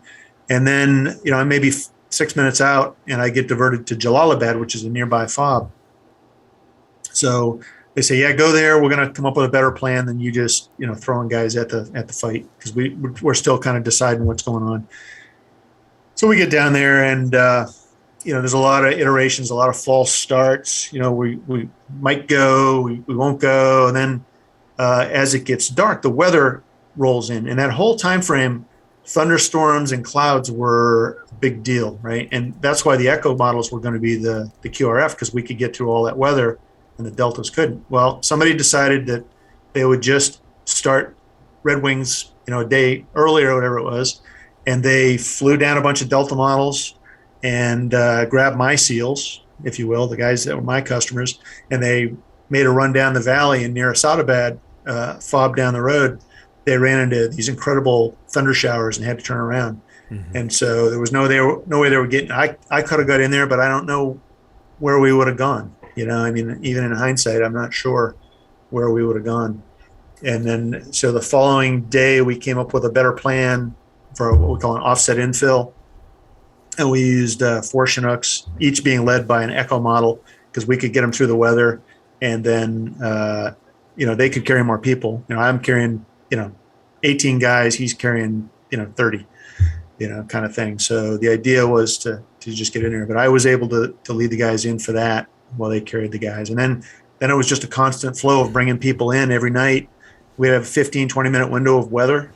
And then, I may be 6 minutes out and I get diverted to Jalalabad, which is a nearby FOB. So they say, yeah, go there. We're going to come up with a better plan than you just, throwing guys at the fight, because we're still kind of deciding what's going on. So we get down there, and there's a lot of iterations, a lot of false starts. We might go, we won't go, and then as it gets dark, the weather rolls in, and that whole time frame, thunderstorms and clouds were a big deal, right? And that's why the Echo models were going to be the QRF, because we could get through all that weather and the Deltas couldn't. Well, somebody decided that they would just start Red Wings, a day earlier or whatever it was, and they flew down a bunch of Delta models and grabbed my SEALs, if you will, the guys that were my customers, and they made a run down the valley, and near Asadabad, FOB down the road, they ran into these incredible thunder showers and had to turn around. Mm-hmm. And so there was no way they were getting. I could have got in there, but I don't know where we would have gone. Even in hindsight, I'm not sure where we would have gone. And then, so the following day, we came up with a better plan for what we call an offset infill. And we used 4 Chinooks, each being led by an Echo model, because we could get them through the weather. And then, they could carry more people. I'm carrying, 18 guys, he's carrying, 30, kind of thing. So the idea was to just get in there. But I was able to lead the guys in for that while they carried the guys. And then it was just a constant flow of bringing people in every night. We'd have a 15, 20-minute window of weather.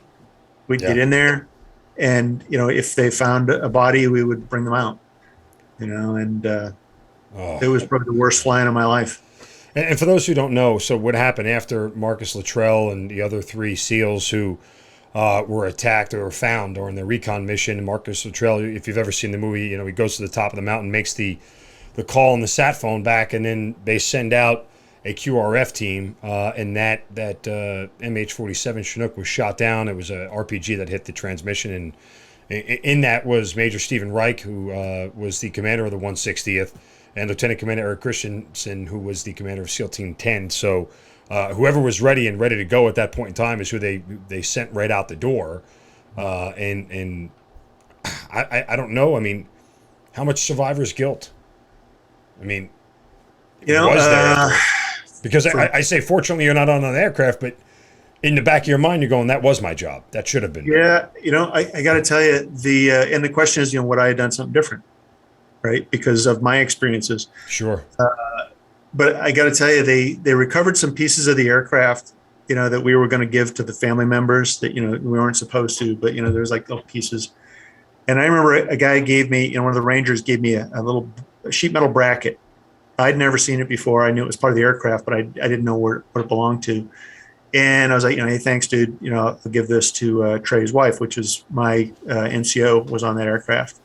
We'd get in there. And, if they found a body, we would bring them out, and it was probably the worst flying of my life. And for those who don't know, so what happened after Marcus Luttrell and the other 3 SEALs who were attacked or were found during the recon mission, and Marcus Luttrell, if you've ever seen the movie, he goes to the top of the mountain, makes the call on the sat phone back, and then they send out a QRF team, and that MH-47 Chinook was shot down. It was a RPG that hit the transmission, and in that was Major Stephen Reich, who was the commander of the 160th, and Lieutenant Commander Eric Christensen, who was the commander of SEAL Team 10. So whoever was ready to go at that point in time is who they sent right out the door. And I don't know. I mean, how much survivor's guilt? I mean, was there? Because I say, fortunately, you're not on an aircraft, but in the back of your mind, you're going, that was my job. That should have been. Yeah, I got to tell you, and the question is, would I have done something different, right? Because of my experiences. Sure. But I got to tell you, they recovered some pieces of the aircraft, that we were going to give to the family members that, we weren't supposed to, but, there's like little pieces. And I remember a guy gave me, one of the Rangers gave me a little sheet metal bracket. I'd never seen it before. I knew it was part of the aircraft, but I didn't know what it belonged to. And I was like, hey, thanks, dude. I'll give this to Trey's wife, which is my NCO, was on that aircraft.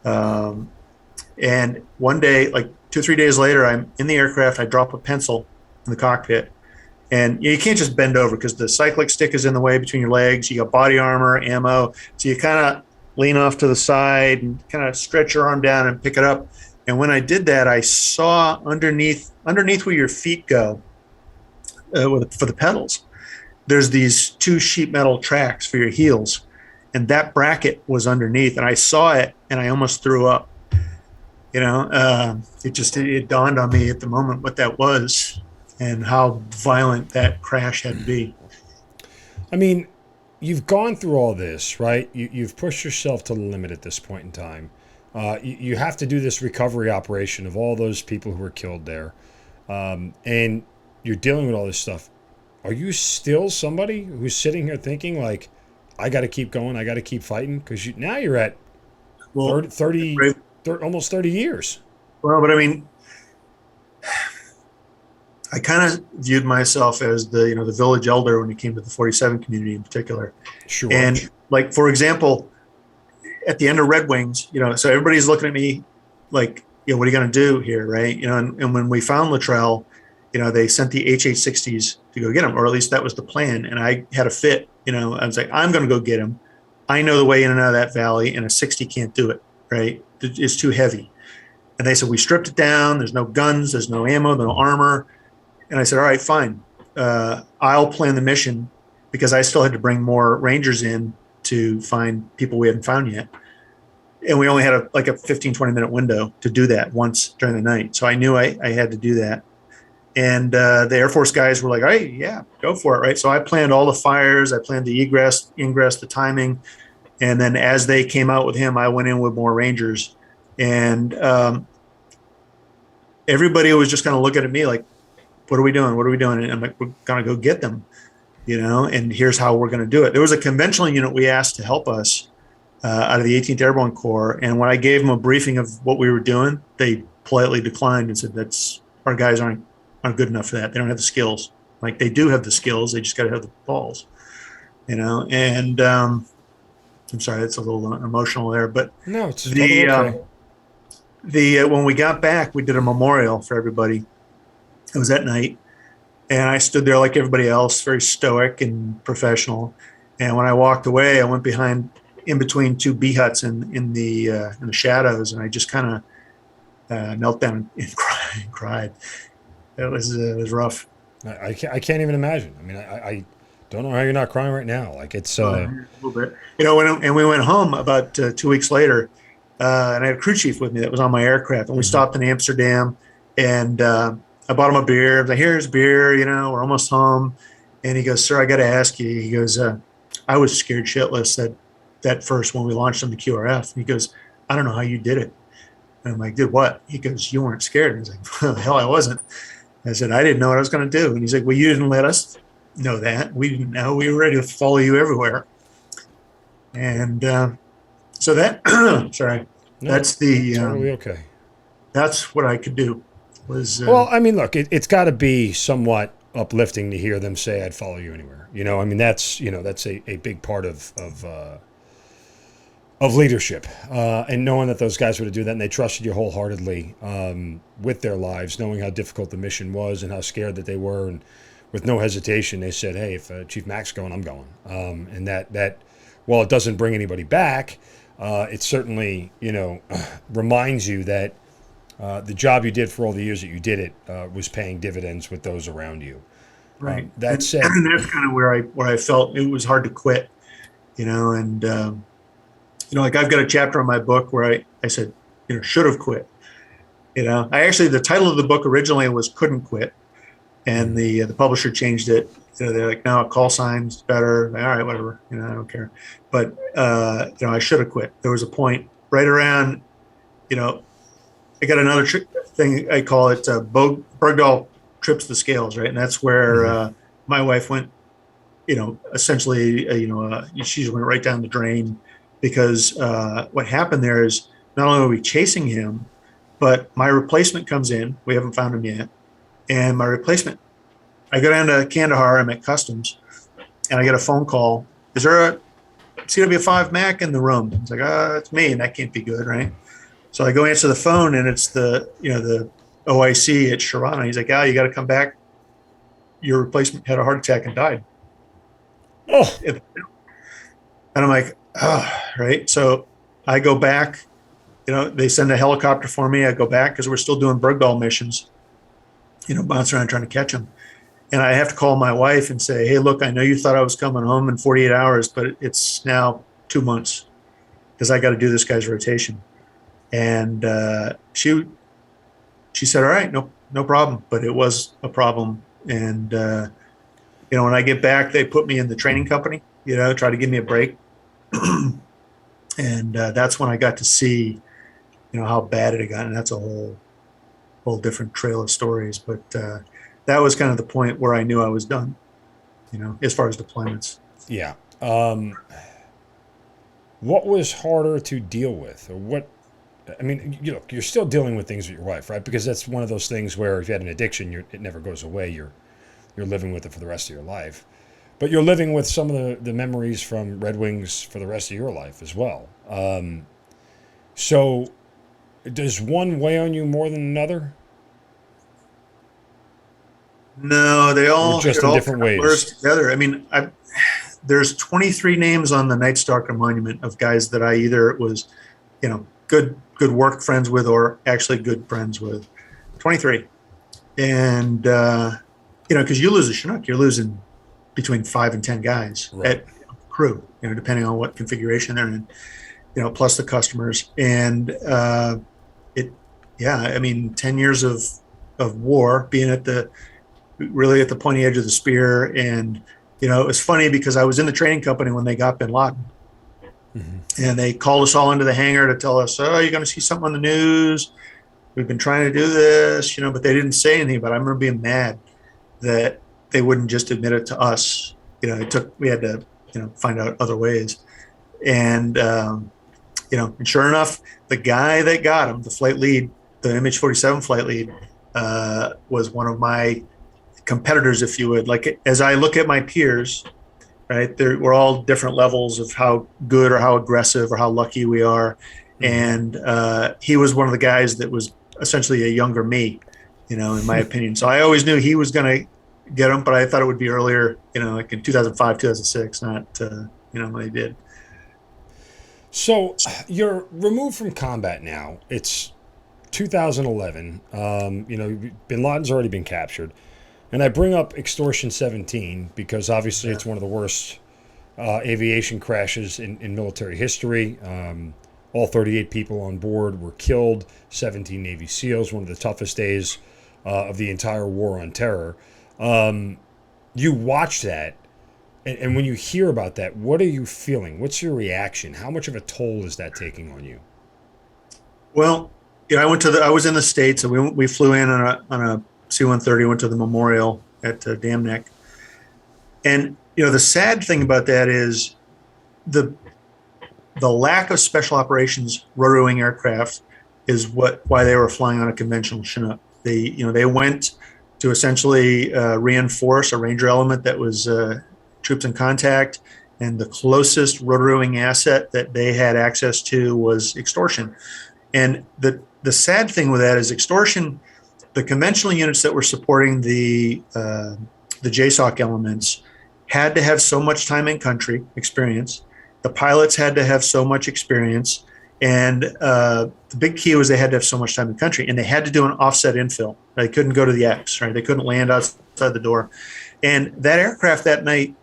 And one day, like 2 or 3 days later, I'm in the aircraft. I drop a pencil in the cockpit. And you can't just bend over because the cyclic stick is in the way between your legs. You got body armor, ammo. So you kind of lean off to the side and kind of stretch your arm down and pick it up. And when I did that, I saw underneath where your feet go for the pedals, there's these 2 sheet metal tracks for your heels. And that bracket was underneath. And I saw it and I almost threw up. It dawned on me at the moment what that was and how violent that crash had to be. I mean, you've gone through all this, right? You've pushed yourself to the limit at this point in time. You have to do this recovery operation of all those people who were killed there. And you're dealing with all this stuff. Are you still somebody who's sitting here thinking, like, I got to keep going, I got to keep fighting? Because now you're at 30, almost 30 years. Well, but I mean, I kind of viewed myself as the village elder when it came to the 47 community in particular. Sure. And like, for example, at the end of Red Wings, so everybody's looking at me like, what are you going to do here, right? And when we found Luttrell, they sent the HH-60s to go get him, or at least that was the plan. And I had a fit, I was like, I'm going to go get him. I know the way in and out of that valley, and a 60 can't do it, right? It's too heavy. And they said, we stripped it down. There's no guns, there's no ammo, no armor. And I said, all right, fine. I'll plan the mission, because I still had to bring more Rangers in to find people we hadn't found yet. And we only had a 15, 20-minute window to do that once during the night. So I knew I had to do that. And the Air Force guys were like, hey, yeah, go for it, right? So I planned all the fires. I planned the egress, ingress, the timing. And then as they came out with him, I went in with more Rangers. And everybody was just kind of looking at me like, what are we doing? What are we doing? And I'm like, we're going to go get them, and here's how we're going to do it. There was a conventional unit we asked to help us out of the 18th Airborne Corps. And when I gave them a briefing of what we were doing, they politely declined and said, our guys aren't good enough for that. They don't have the skills. Like, they do have the skills. They just got to have the balls, and I'm sorry, it's a little emotional there, but no, it's when we got back, we did a memorial for everybody. It was at night, and I stood there like everybody else, very stoic and professional. And when I walked away, I went in between 2 bee huts in the shadows, and I just kind of knelt down and cried. It was rough. I can't even imagine. I mean, Don't know how you're not crying right now. Like it's A little bit. And we went home about 2 weeks later, and I had a crew chief with me that was on my aircraft, and we stopped in Amsterdam, and I bought him a beer. I was like, "Here's beer. We're almost home." And he goes, "Sir, I got to ask you." He goes, "I was scared shitless that first when we launched on the QRF." He goes, "I don't know how you did it." And I'm like, "Did what?" He goes, "You weren't scared." And I was like, "Well, hell, I wasn't." I said, "I didn't know what I was going to do." And he's like, "Well, you didn't let us know that. We didn't know. We were ready to follow you everywhere." And so that, sorry, no, that's the totally okay. That's what I could do. Was Well, I mean, look, it's got to be somewhat uplifting to hear them say, "I'd follow you anywhere." I mean, that's a big part of leadership, and knowing that those guys were to do that and they trusted you wholeheartedly with their lives, knowing how difficult the mission was and how scared that they were, and with no hesitation they said, "Hey, if Chief Mack's going, I'm going." And that while it doesn't bring anybody back, it certainly reminds you that the job you did for all the years that you did it was paying dividends with those around you. right. That said, and that's kind of where I felt it was hard to quit, and like I've got a chapter in my book where I said, should have quit. The title of the book originally was Couldn't Quit, and the publisher changed it. They're like, "No, a call sign's better." Like, all right, whatever. I don't care. But I should have quit. There was a point right around, I got another thing. I call it Bergdahl trips the scales, right? And that's where my wife went. Essentially, she went right down the drain, because what happened there is not only are we chasing him, but my replacement comes in. We haven't found him yet, and my replacement. I go down to Kandahar. I'm at customs, and I get a phone call. "Is there a CW5 Mack in the room?" It's like, "It's me," and that can't be good, right? So I go answer the phone, and it's the OIC at Sharana. He's like, "You got to come back. Your replacement had a heart attack and died." oh, And I'm like, "Oh," right. So I go back. They send a helicopter for me. I go back because we're still doing Bergdahl missions. Bouncing around trying to catch him. And I have to call my wife and say, "Hey, look, I know you thought I was coming home in 48 hours, but it's now 2 months because I got to do this guy's rotation." And she said, "All right, no problem." But it was a problem. And when I get back, they put me in the training company. Try to give me a break. And that's when I got to see, how bad it had gotten. And that's a whole different trail of stories. But that was kind of the point where I knew I was done, as far as deployments. Yeah. What was harder to deal with? Or I mean, you're still dealing with things with your wife, right? Because that's one of those things where if you had an addiction, it never goes away. You're living with it for the rest of your life. But you're living with some of the memories from Red Wings for the rest of your life as well. So does one weigh on you more than another? No, they all just in different ways blurs together. I mean, there's 23 names on the Night Stalker monument of guys that I either was, good work friends with or actually good friends with. 23, and because you lose a Chinook, you're losing between 5 and 10 guys at crew, depending on what configuration they're in, plus the customers, and 10 years of war, being really at the pointy edge of the spear. And, it was funny because I was in the training company when they got Bin Laden. Mm-hmm. And they called us all into the hangar to tell us, "Oh, you're going to see something on the news. We've been trying to do this," but they didn't say anything. But I remember being mad that they wouldn't just admit it to us. We had to, find out other ways. And, and sure enough, the guy that got him, the flight lead, the MH-47 flight lead, was one of my competitors, if you would. Like, as I look at my peers, right, we're all different levels of how good or how aggressive or how lucky we are. Mm-hmm. And he was one of the guys that was essentially a younger me, in my opinion. So I always knew he was going to get him, but I thought it would be earlier, like in 2005, 2006, not, when he did. So you're removed from combat now. It's 2011. Bin Laden's already been captured. And I bring up Extortion 17 because obviously it's one of the worst aviation crashes in military history. All 38 people on board were killed, 17 Navy SEALs, one of the toughest days of the entire war on terror. You watch that, and when you hear about that, what are you feeling? What's your reaction? How much of a toll is that taking on you? Well, I was in the States, and we flew in on a C-130, went to the memorial at Dam Neck. And, the sad thing about that is the lack of special operations rotorwing aircraft is why they were flying on a conventional Chinook. They went to essentially reinforce a Ranger element that was troops in contact, and the closest rotorwing asset that they had access to was Extortion. And the sad thing with that is Extortion, the conventional units that were supporting the JSOC elements had to have so much time in country experience. The pilots had to have so much experience. And the big key was they had to have so much time in country, and they had to do an offset infill. They couldn't go to the X, right? They couldn't land outside the door. And that aircraft that night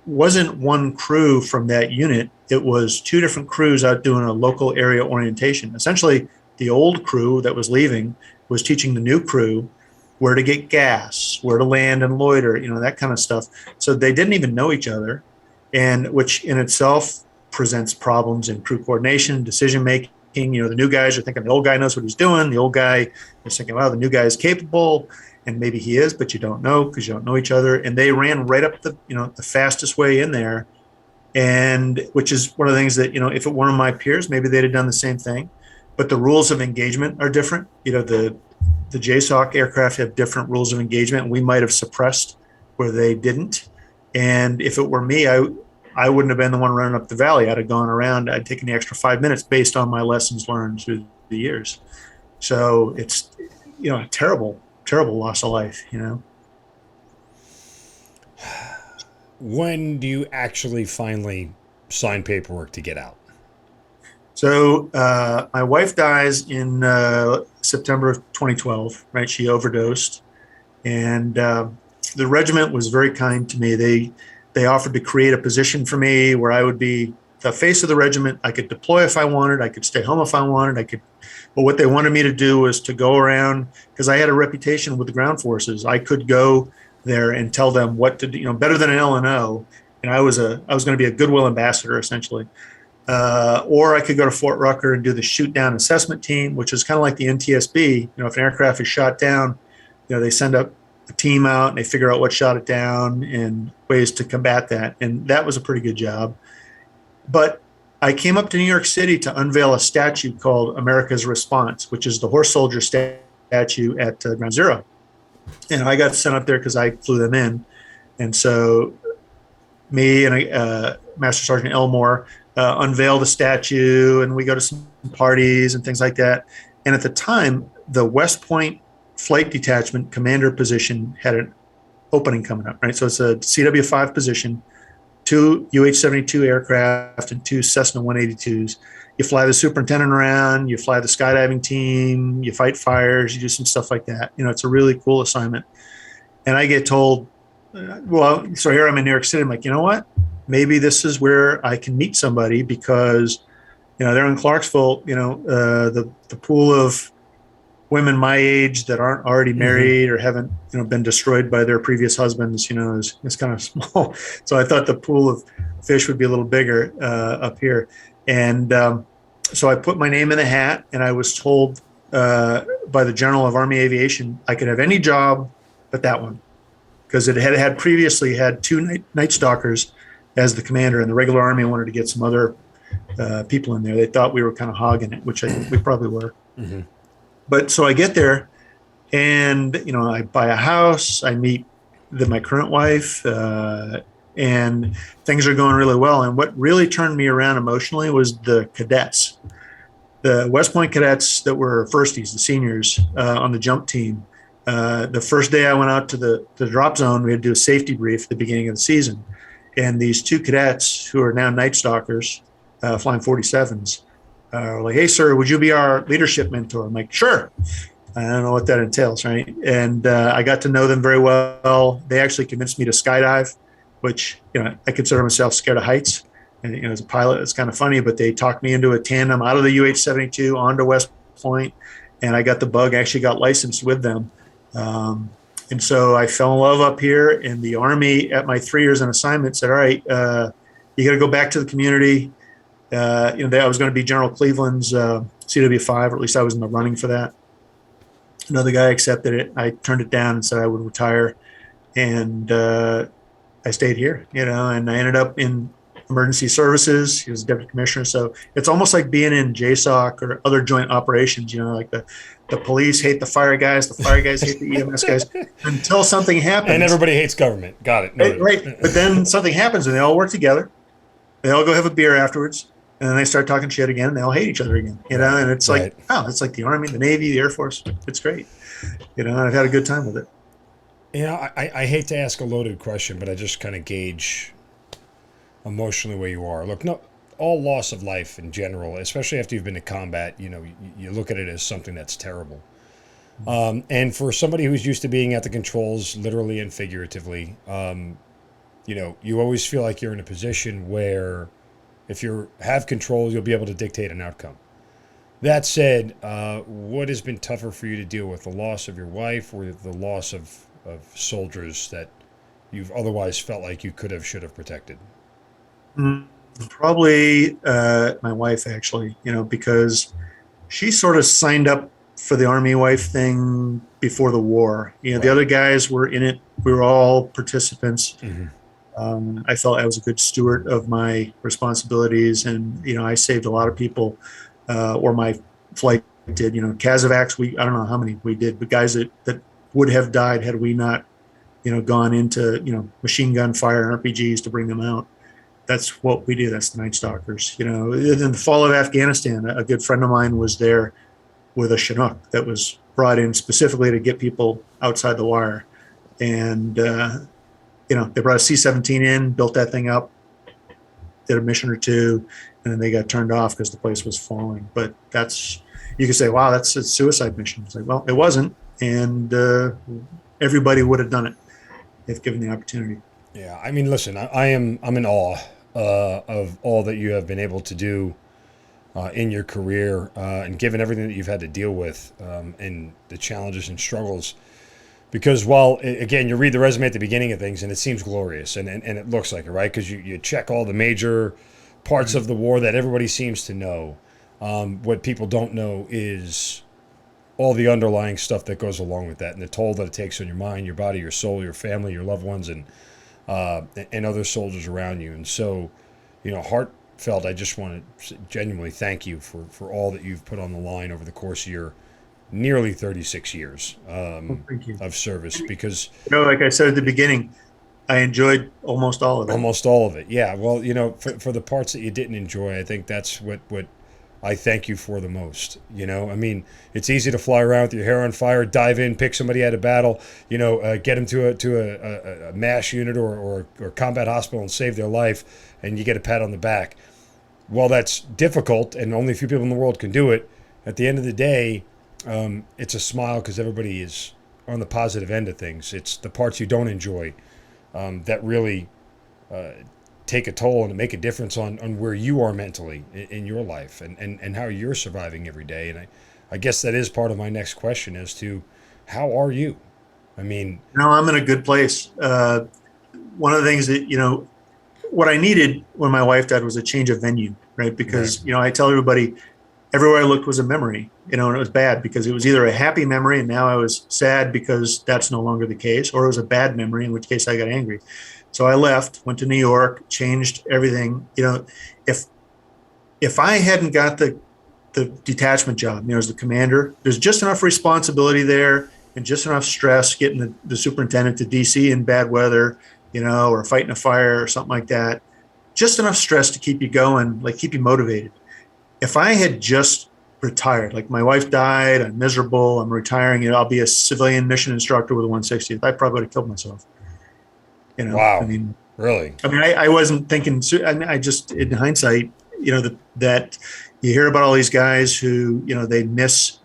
wasn't one crew from that unit. It was two different crews out doing a local area orientation. Essentially, the old crew that was leaving was teaching the new crew where to get gas, where to land and loiter, that kind of stuff. So they didn't even know each other, and which in itself presents problems in crew coordination, decision making. The new guys are thinking the old guy knows what he's doing. The old guy is thinking, wow, the new guy is capable, and maybe he is, but you don't know because you don't know each other. And they ran right up the fastest way in there, and which is one of the things that if it were one of my peers, maybe they'd have done the same thing. But the rules of engagement are different. The JSOC aircraft have different rules of engagement, and we might have suppressed where they didn't. And if it were me, I wouldn't have been the one running up the valley. I'd have gone around. I'd taken the extra 5 minutes based on my lessons learned through the years. So it's, a terrible, terrible loss of life, When do you actually finally sign paperwork to get out? So my wife dies in September of 2012, right? She overdosed. And the regiment was very kind to me. They offered to create a position for me where I would be the face of the regiment. I could deploy if I wanted. I could stay home if I wanted. But what they wanted me to do was to go around, because I had a reputation with the ground forces. I could go there and tell them what to do, better than an L&O. And I was going to be a goodwill ambassador, essentially. Or I could go to Fort Rucker and do the shoot down assessment team, which is kind of like the NTSB. If an aircraft is shot down, they send up a team out and they figure out what shot it down and ways to combat that. And that was a pretty good job. But I came up to New York City to unveil a statue called America's Response, which is the horse soldier statue at Ground Zero. And I got sent up there because I flew them in. And so me and Master Sergeant Elmore unveil the statue, and we go to some parties and things like that. And at the time, the West Point Flight Detachment commander position had an opening coming up, right? So it's a CW5 position, 2 UH-72 aircraft and 2 Cessna 182s. You fly the superintendent around, you fly the skydiving team, you fight fires, you do some stuff like that. It's a really cool assignment. And I get told, so here I'm in New York City. I'm like, you know what? Maybe this is where I can meet somebody, because, they're in Clarksville, the pool of women my age that aren't already married or haven't, been destroyed by their previous husbands, is kind of small. So I thought the pool of fish would be a little bigger up here. And so I put my name in the hat, and I was told by the General of Army Aviation I could have any job but that one, because it had previously had 2 Night Stalkers as the commander, and the regular Army wanted to get some other people in there. They thought we were kind of hogging it, which we probably were. Mm-hmm. But so I get there, and I buy a house. I meet my current wife, and things are going really well. And what really turned me around emotionally was the cadets, the West Point cadets that were firsties, the seniors on the jump team. The first day I went out to the drop zone, we had to do a safety brief at the beginning of the season. And these 2 cadets who are now Night Stalkers, flying 47s, are like, hey, sir, would you be our leadership mentor? I'm like, sure. I don't know what that entails, right? And I got to know them very well. They actually convinced me to skydive, which, I consider myself scared of heights. And, as a pilot, it's kind of funny, but they talked me into a tandem out of the UH-72 onto West Point, and I got the bug, actually got licensed with them. And so I fell in love up here, and the Army at my 3 years on assignment said, all right, you got to go back to the community. I was going to be General Cleveland's CW5, or at least I was in the running for that. Another guy accepted it. I turned it down and said I would retire. And I stayed here, and I ended up in emergency services. He was deputy commissioner. So it's almost like being in JSOC or other joint operations, like the police hate the fire guys hate the EMS guys until something happens. And everybody hates government. Got it. Right. But then something happens and they all work together. They all go have a beer afterwards. And then they start talking shit again, and they all hate each other again, and it's like, it's like the Army, the Navy, the Air Force. It's great, and I've had a good time with it. I hate to ask a loaded question, but I just kind of gauge emotionally where you are. Look, no, all loss of life in general, especially after you've been to combat, you look at it as something that's terrible. And for somebody who's used to being at the controls, literally and figuratively, you always feel like you're in a position where, if you have control, you'll be able to dictate an outcome. That said, what has been tougher for you to deal with, the loss of your wife or the loss of soldiers that you've otherwise felt like you could have, should have protected? Probably my wife, actually, because she sort of signed up for the Army wife thing before the war. The other guys were in it. We were all participants. Mm-hmm. I felt I was a good steward of my responsibilities, and I saved a lot of people, or my flight did. Casevacs, I don't know how many we did, but guys that would have died had we not, gone into machine gun fire and RPGs to bring them out. That's what we do. That's the Night Stalkers. In the fall of Afghanistan, a good friend of mine was there with a Chinook that was brought in specifically to get people outside the wire, and they brought a C-17 in, built that thing up, did a mission or two, and then they got turned off because the place was falling. But you could say, wow, that's a suicide mission. It's like, well, it wasn't, and everybody would have done it if given the opportunity. Yeah, I mean, listen, I'm in awe of all that you have been able to do in your career, and given everything that you've had to deal with, and the challenges and struggles. Because while, again, you read the resume at the beginning of things and it seems glorious and it looks like it, right? Because you check all the major parts of the war that everybody seems to know. What people don't know is all the underlying stuff that goes along with that, and the toll that it takes on your mind, your body, your soul, your family, your loved ones, and other soldiers around you. And so, heartfelt, I just want to genuinely thank you for all that you've put on the line over the course of your nearly 36 years of service. Because, like I said at the begining, I enjoyed almost all of it. Almost all of it, yeah. Well, for the parts that you didn't enjoy, I think that's what I thank you for the most. I mean, it's easy to fly around with your hair on fire, dive in, pick somebody out of battle, get them to a MASH unit or combat hospital and save their life, and you get a pat on the back. While that's difficult and only a few people in the world can do it, at the end of the day, it's a smile because everybody is on the positive end of things. It's the parts you don't enjoy that really take a toll and make a difference on where you are mentally in your life and how you're surviving every day. And I guess that is part of my next question as to how are you? I mean, I'm in a good place. One of the things that, what I needed when my wife died was a change of venue, right? Because, I tell everybody, everywhere I looked was a memory, and it was bad because it was either a happy memory and now I was sad because that's no longer the case, or it was a bad memory, in which case I got angry. So I left, went to New York, changed everything. If I hadn't got the detachment job, as the commander, there's just enough responsibility there and just enough stress getting the superintendent to DC in bad weather, or fighting a fire or something like that. Just enough stress to keep you going, like keep you motivated. If I had just retired, like my wife died, I'm miserable, I'm retiring, I'll be a civilian mission instructor with a 160th, I probably would have killed myself. Wow. I mean, really? I mean, I wasn't thinking, I just, in hindsight, that you hear about all these guys who, they miss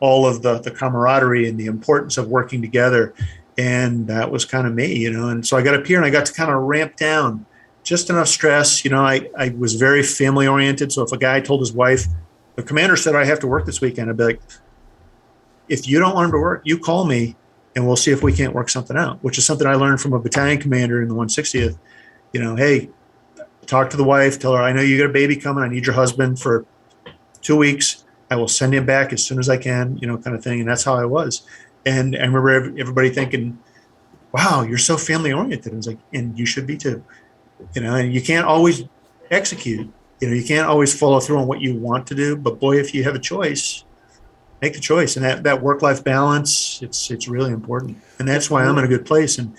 all of the camaraderie and the importance of working together. And that was kind of me, and so I got up here and I got to kind of ramp down just enough stress. I was very family oriented. So if a guy told his wife, the commander said I have to work this weekend, I'd be like, if you don't want him to work, you call me and we'll see if we can't work something out, which is something I learned from a battalion commander in the 160th. Hey, talk to the wife, tell her, I know you got a baby coming. I need your husband for 2 weeks. I will send him back as soon as I can, kind of thing. And that's how I was. And I remember everybody thinking, wow, you're so family oriented. I was like, and you should be too, and you can't always execute, you can't always follow through on what you want to do, but boy, if you have a choice, make the choice. And that work-life balance, it's really important. And that's why I'm in a good place. And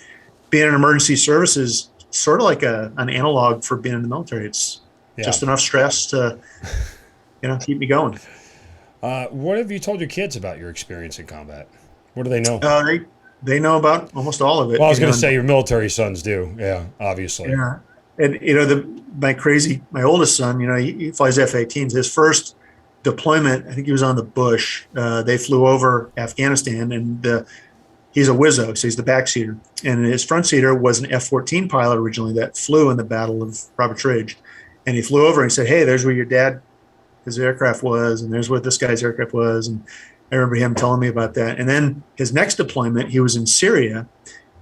being in emergency services, sort of like an analog for being in the military. It's just enough stress to, keep me going. What have you told your kids about your experience in combat? What do they know? They know about almost all of it. Well, I was going to say your military sons do. Yeah, obviously. Yeah. And, my oldest son, he flies F-18s. His first deployment, I think he was on the Bush. They flew over Afghanistan, and he's a Wizzo, so he's the backseater. And his front seater was an F-14 pilot originally that flew in the Battle of Roberts Ridge. And he flew over and he said, hey, there's where your dad, his aircraft was, and there's what this guy's aircraft was. And I remember him telling me about that. And then his next deployment, he was in Syria.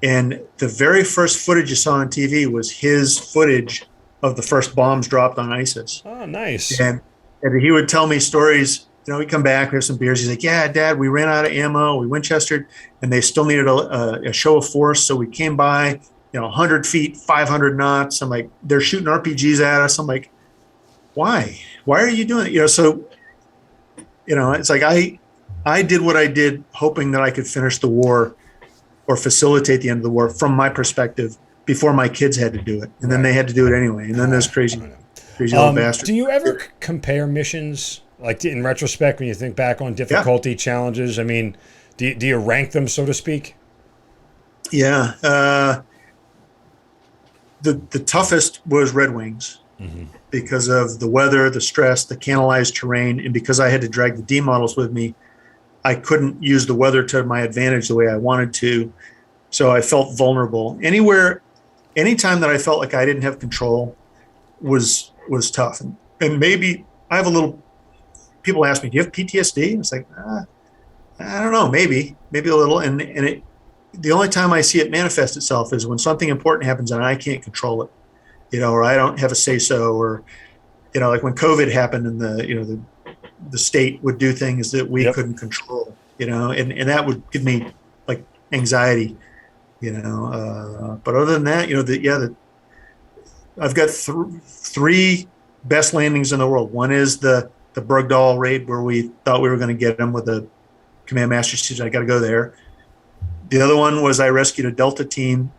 And the very first footage you saw on TV was his footage of the first bombs dropped on ISIS. Oh, nice. And he would tell me stories. We'd come back, we have some beers. He's like, yeah, Dad, we ran out of ammo. We Winchestered, and they still needed a show of force. So we came by, 100 feet, 500 knots. I'm like, they're shooting RPGs at us. I'm like, why? Why are you doing it? So, it's like I did what I did, hoping that I could finish the war or facilitate the end of the war from my perspective before my kids had to do it. And then they had to do it anyway. And then those crazy little bastards. Do you ever compare missions, like in retrospect, when you think back on difficulty, challenges? I mean, do you rank them, so to speak? Yeah. The toughest was Red Wings because of the weather, the stress, the canalized terrain. And because I had to drag the D models with me, I couldn't use the weather to my advantage the way I wanted to. So I felt vulnerable. Anytime that I felt like I didn't have control was tough. And maybe I have people ask me, do you have PTSD? It's like, I don't know, maybe a little. And the only time I see it manifest itself is when something important happens and I can't control it, or I don't have a say-so, or, like when COVID happened and the state would do things that we couldn't control, and that would give me like anxiety, but other than that, I've got three best landings in the world. One is the Brugdahl raid where we thought we were going to get them with a command master suit. I got to go there. The other one was I rescued a Delta team,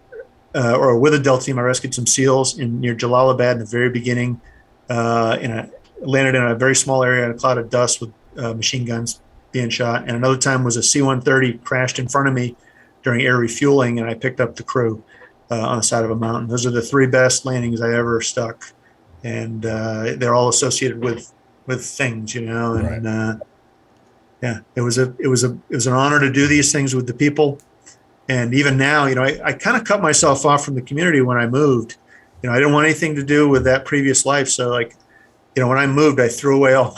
or with a Delta team, I rescued some SEALs near Jalalabad in the very beginning, landed in a very small area in a cloud of dust with machine guns being shot. And another time was a C-130 crashed in front of me during air refueling, and I picked up the crew on the side of a mountain. Those are the three best landings I ever stuck. And they're all associated with things, and right. It was an honor to do these things with the people. And even now, I kind of cut myself off from the community when I moved. I didn't want anything to do with that previous life. So when I moved, I threw away I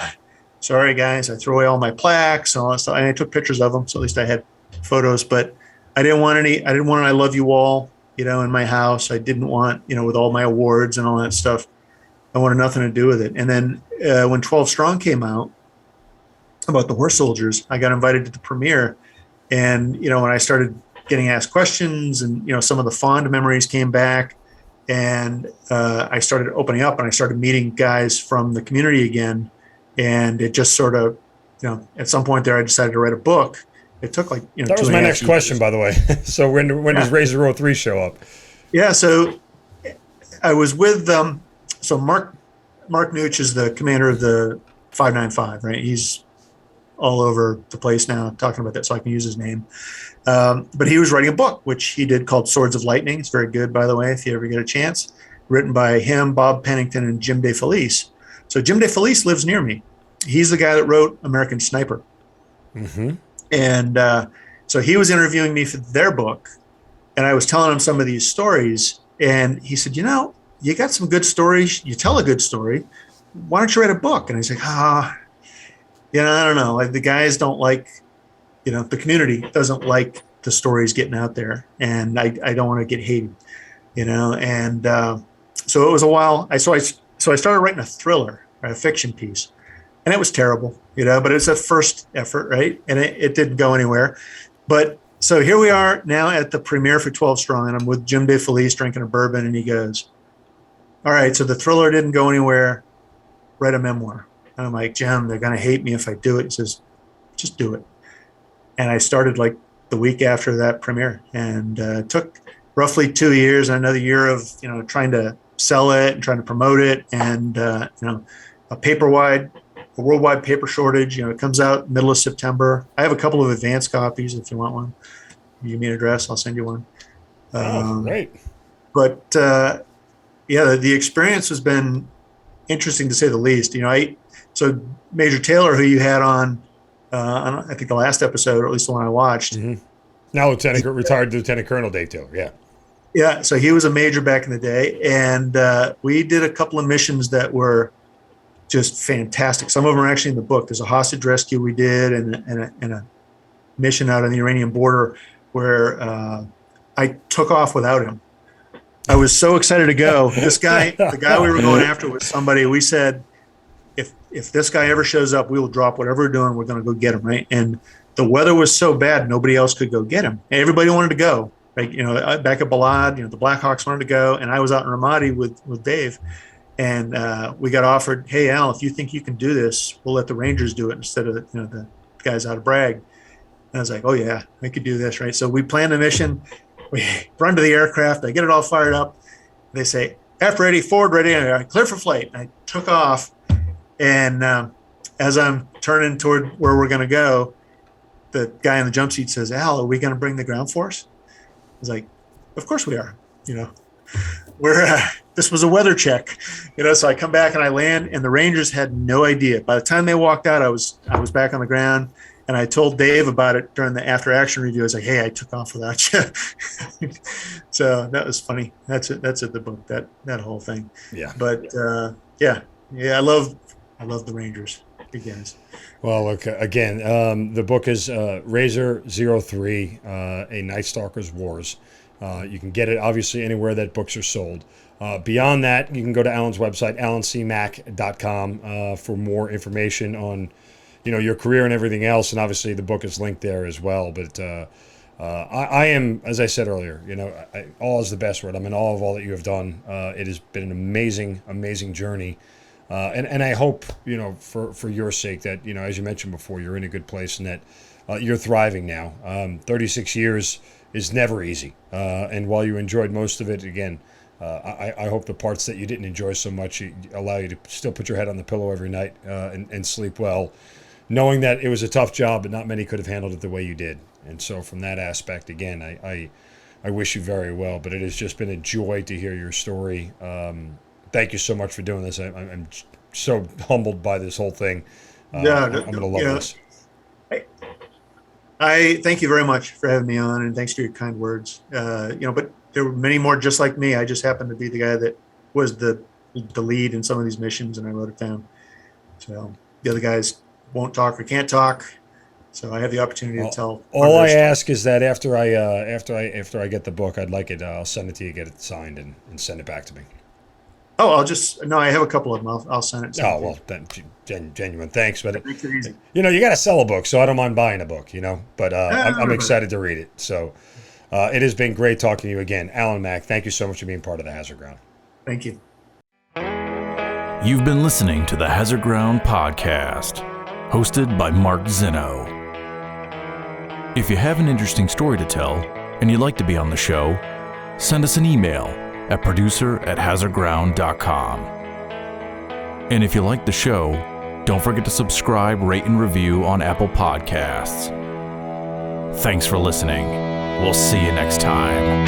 threw away all my plaques and all that stuff. And I took pictures of them. So at least I had photos, but I didn't want an I love you all, in my house. I didn't want, with all my awards and all that stuff. I wanted nothing to do with it. And then when 12 Strong came out about the horse soldiers, I got invited to the premiere. And, when I started getting asked questions and, some of the fond memories came back, and I started opening up and I started meeting guys from the community again. And it just sort of, at some point there, I decided to write a book. It took like, that was my next question, by the way. So when does Razor 03 show up? Yeah. So I was with so Mark Nooch is the commander of the 595, right? He's all over the place now talking about that, so I can use his name. But he was writing a book, which he did, called Swords of Lightning. It's very good, by the way, if you ever get a chance. Written by him, Bob Pennington, and Jim DeFelice. So Jim DeFelice lives near me. He's the guy that wrote American Sniper. Mm-hmm. And so he was interviewing me for their book, and I was telling him some of these stories. And he said, you got some good stories. You tell a good story. Why don't you write a book? And I was like, I don't know. Like, the guys don't like, the community doesn't like the stories getting out there, and I don't want to get hated, And so it was a while. So I started writing a thriller, a fiction piece, and it was terrible, but it's a first effort, right? And it didn't go anywhere. But so here we are now at the premiere for 12 Strong, and I'm with Jim DeFelice drinking a bourbon, and he goes, all right, so the thriller didn't go anywhere. Write a memoir. And I'm like, Jim, they're going to hate me if I do it. He says, just do it. And I started like the week after that premiere, and it took roughly 2 years and another year of, trying to sell it and trying to promote it. And, a worldwide paper shortage, it comes out middle of September. I have a couple of advanced copies if you want one. You give me an address, I'll send you one. Great. But the experience has been interesting to say the least. So Major Taylor, who you had on I think the last episode, or at least the one I watched. Mm-hmm. Now retired Lieutenant Colonel Dave Taylor. Yeah. Yeah. So he was a major back in the day, and we did a couple of missions that were just fantastic. Some of them are actually in the book. There's a hostage rescue we did, and a mission out on the Iranian border where I took off without him. I was so excited to go. This guy, the guy we were going after, was somebody we said, if this guy ever shows up, we will drop whatever we're doing. We're going to go get him, right? And the weather was so bad, nobody else could go get him. And everybody wanted to go, right? Back at Balad, the Blackhawks wanted to go, and I was out in Ramadi with Dave. And we got offered, hey, Al, if you think you can do this, we'll let the Rangers do it instead of the guys out of Bragg. And I was like, oh, yeah, I could do this, right? So we planned the mission. We run to the aircraft. I get it all fired up. They say, F ready, forward ready, and I clear for flight. And I took off. And as I'm turning toward where we're going to go, the guy in the jump seat says, Al, are we going to bring the ground force? I was like, of course we are. This was a weather check, so I come back and I land, and the Rangers had no idea. By the time they walked out, I was back on the ground, and I told Dave about it during the after action review. I was like, hey, I took off without you. So that was funny. That's it. That's it. The book, that whole thing. Yeah. But I love the Rangers. Big guys. Well, look, again, the book is Razor 03, A Night Stalker's Wars. You can get it, obviously, anywhere that books are sold. Beyond that, you can go to Alan's website, alancmack.com, for more information on, your career and everything else. And obviously, the book is linked there as well. But I am, as I said earlier, all is the best word. I'm in awe of all that you have done. It has been an amazing, amazing journey. And I hope, for your sake that, as you mentioned before, you're in a good place and that you're thriving now. 36 years is never easy. And while you enjoyed most of it, again, I hope the parts that you didn't enjoy so much allow you to still put your head on the pillow every night and sleep well, knowing that it was a tough job, but not many could have handled it the way you did. And so from that aspect, again, I wish you very well. But it has just been a joy to hear your story. Thank you so much for doing this. I'm so humbled by this whole thing. I'm going to love this. I thank you very much for having me on, and thanks for your kind words. But there were many more just like me. I just happened to be the guy that was the lead in some of these missions, and I wrote it down. So the other guys won't talk or can't talk. So I have the opportunity to tell. All I ask is that after I get the book, I'd like it. I'll send it to you, get it signed, and send it back to me. Oh, I have a couple of them. I'll send it. Oh, well, then, genuine thanks. But, you got to sell a book, so I don't mind buying a book, But I'm excited to read it. So it has been great talking to you again. Alan Mack, thank you so much for being part of the Hazard Ground. Thank you. You've been listening to the Hazard Ground podcast, hosted by Mark Zinno. If you have an interesting story to tell and you'd like to be on the show, send us an email at producer@hazardground.com. And if you like the show, don't forget to subscribe, rate, and review on Apple Podcasts. Thanks for listening. We'll see you next time.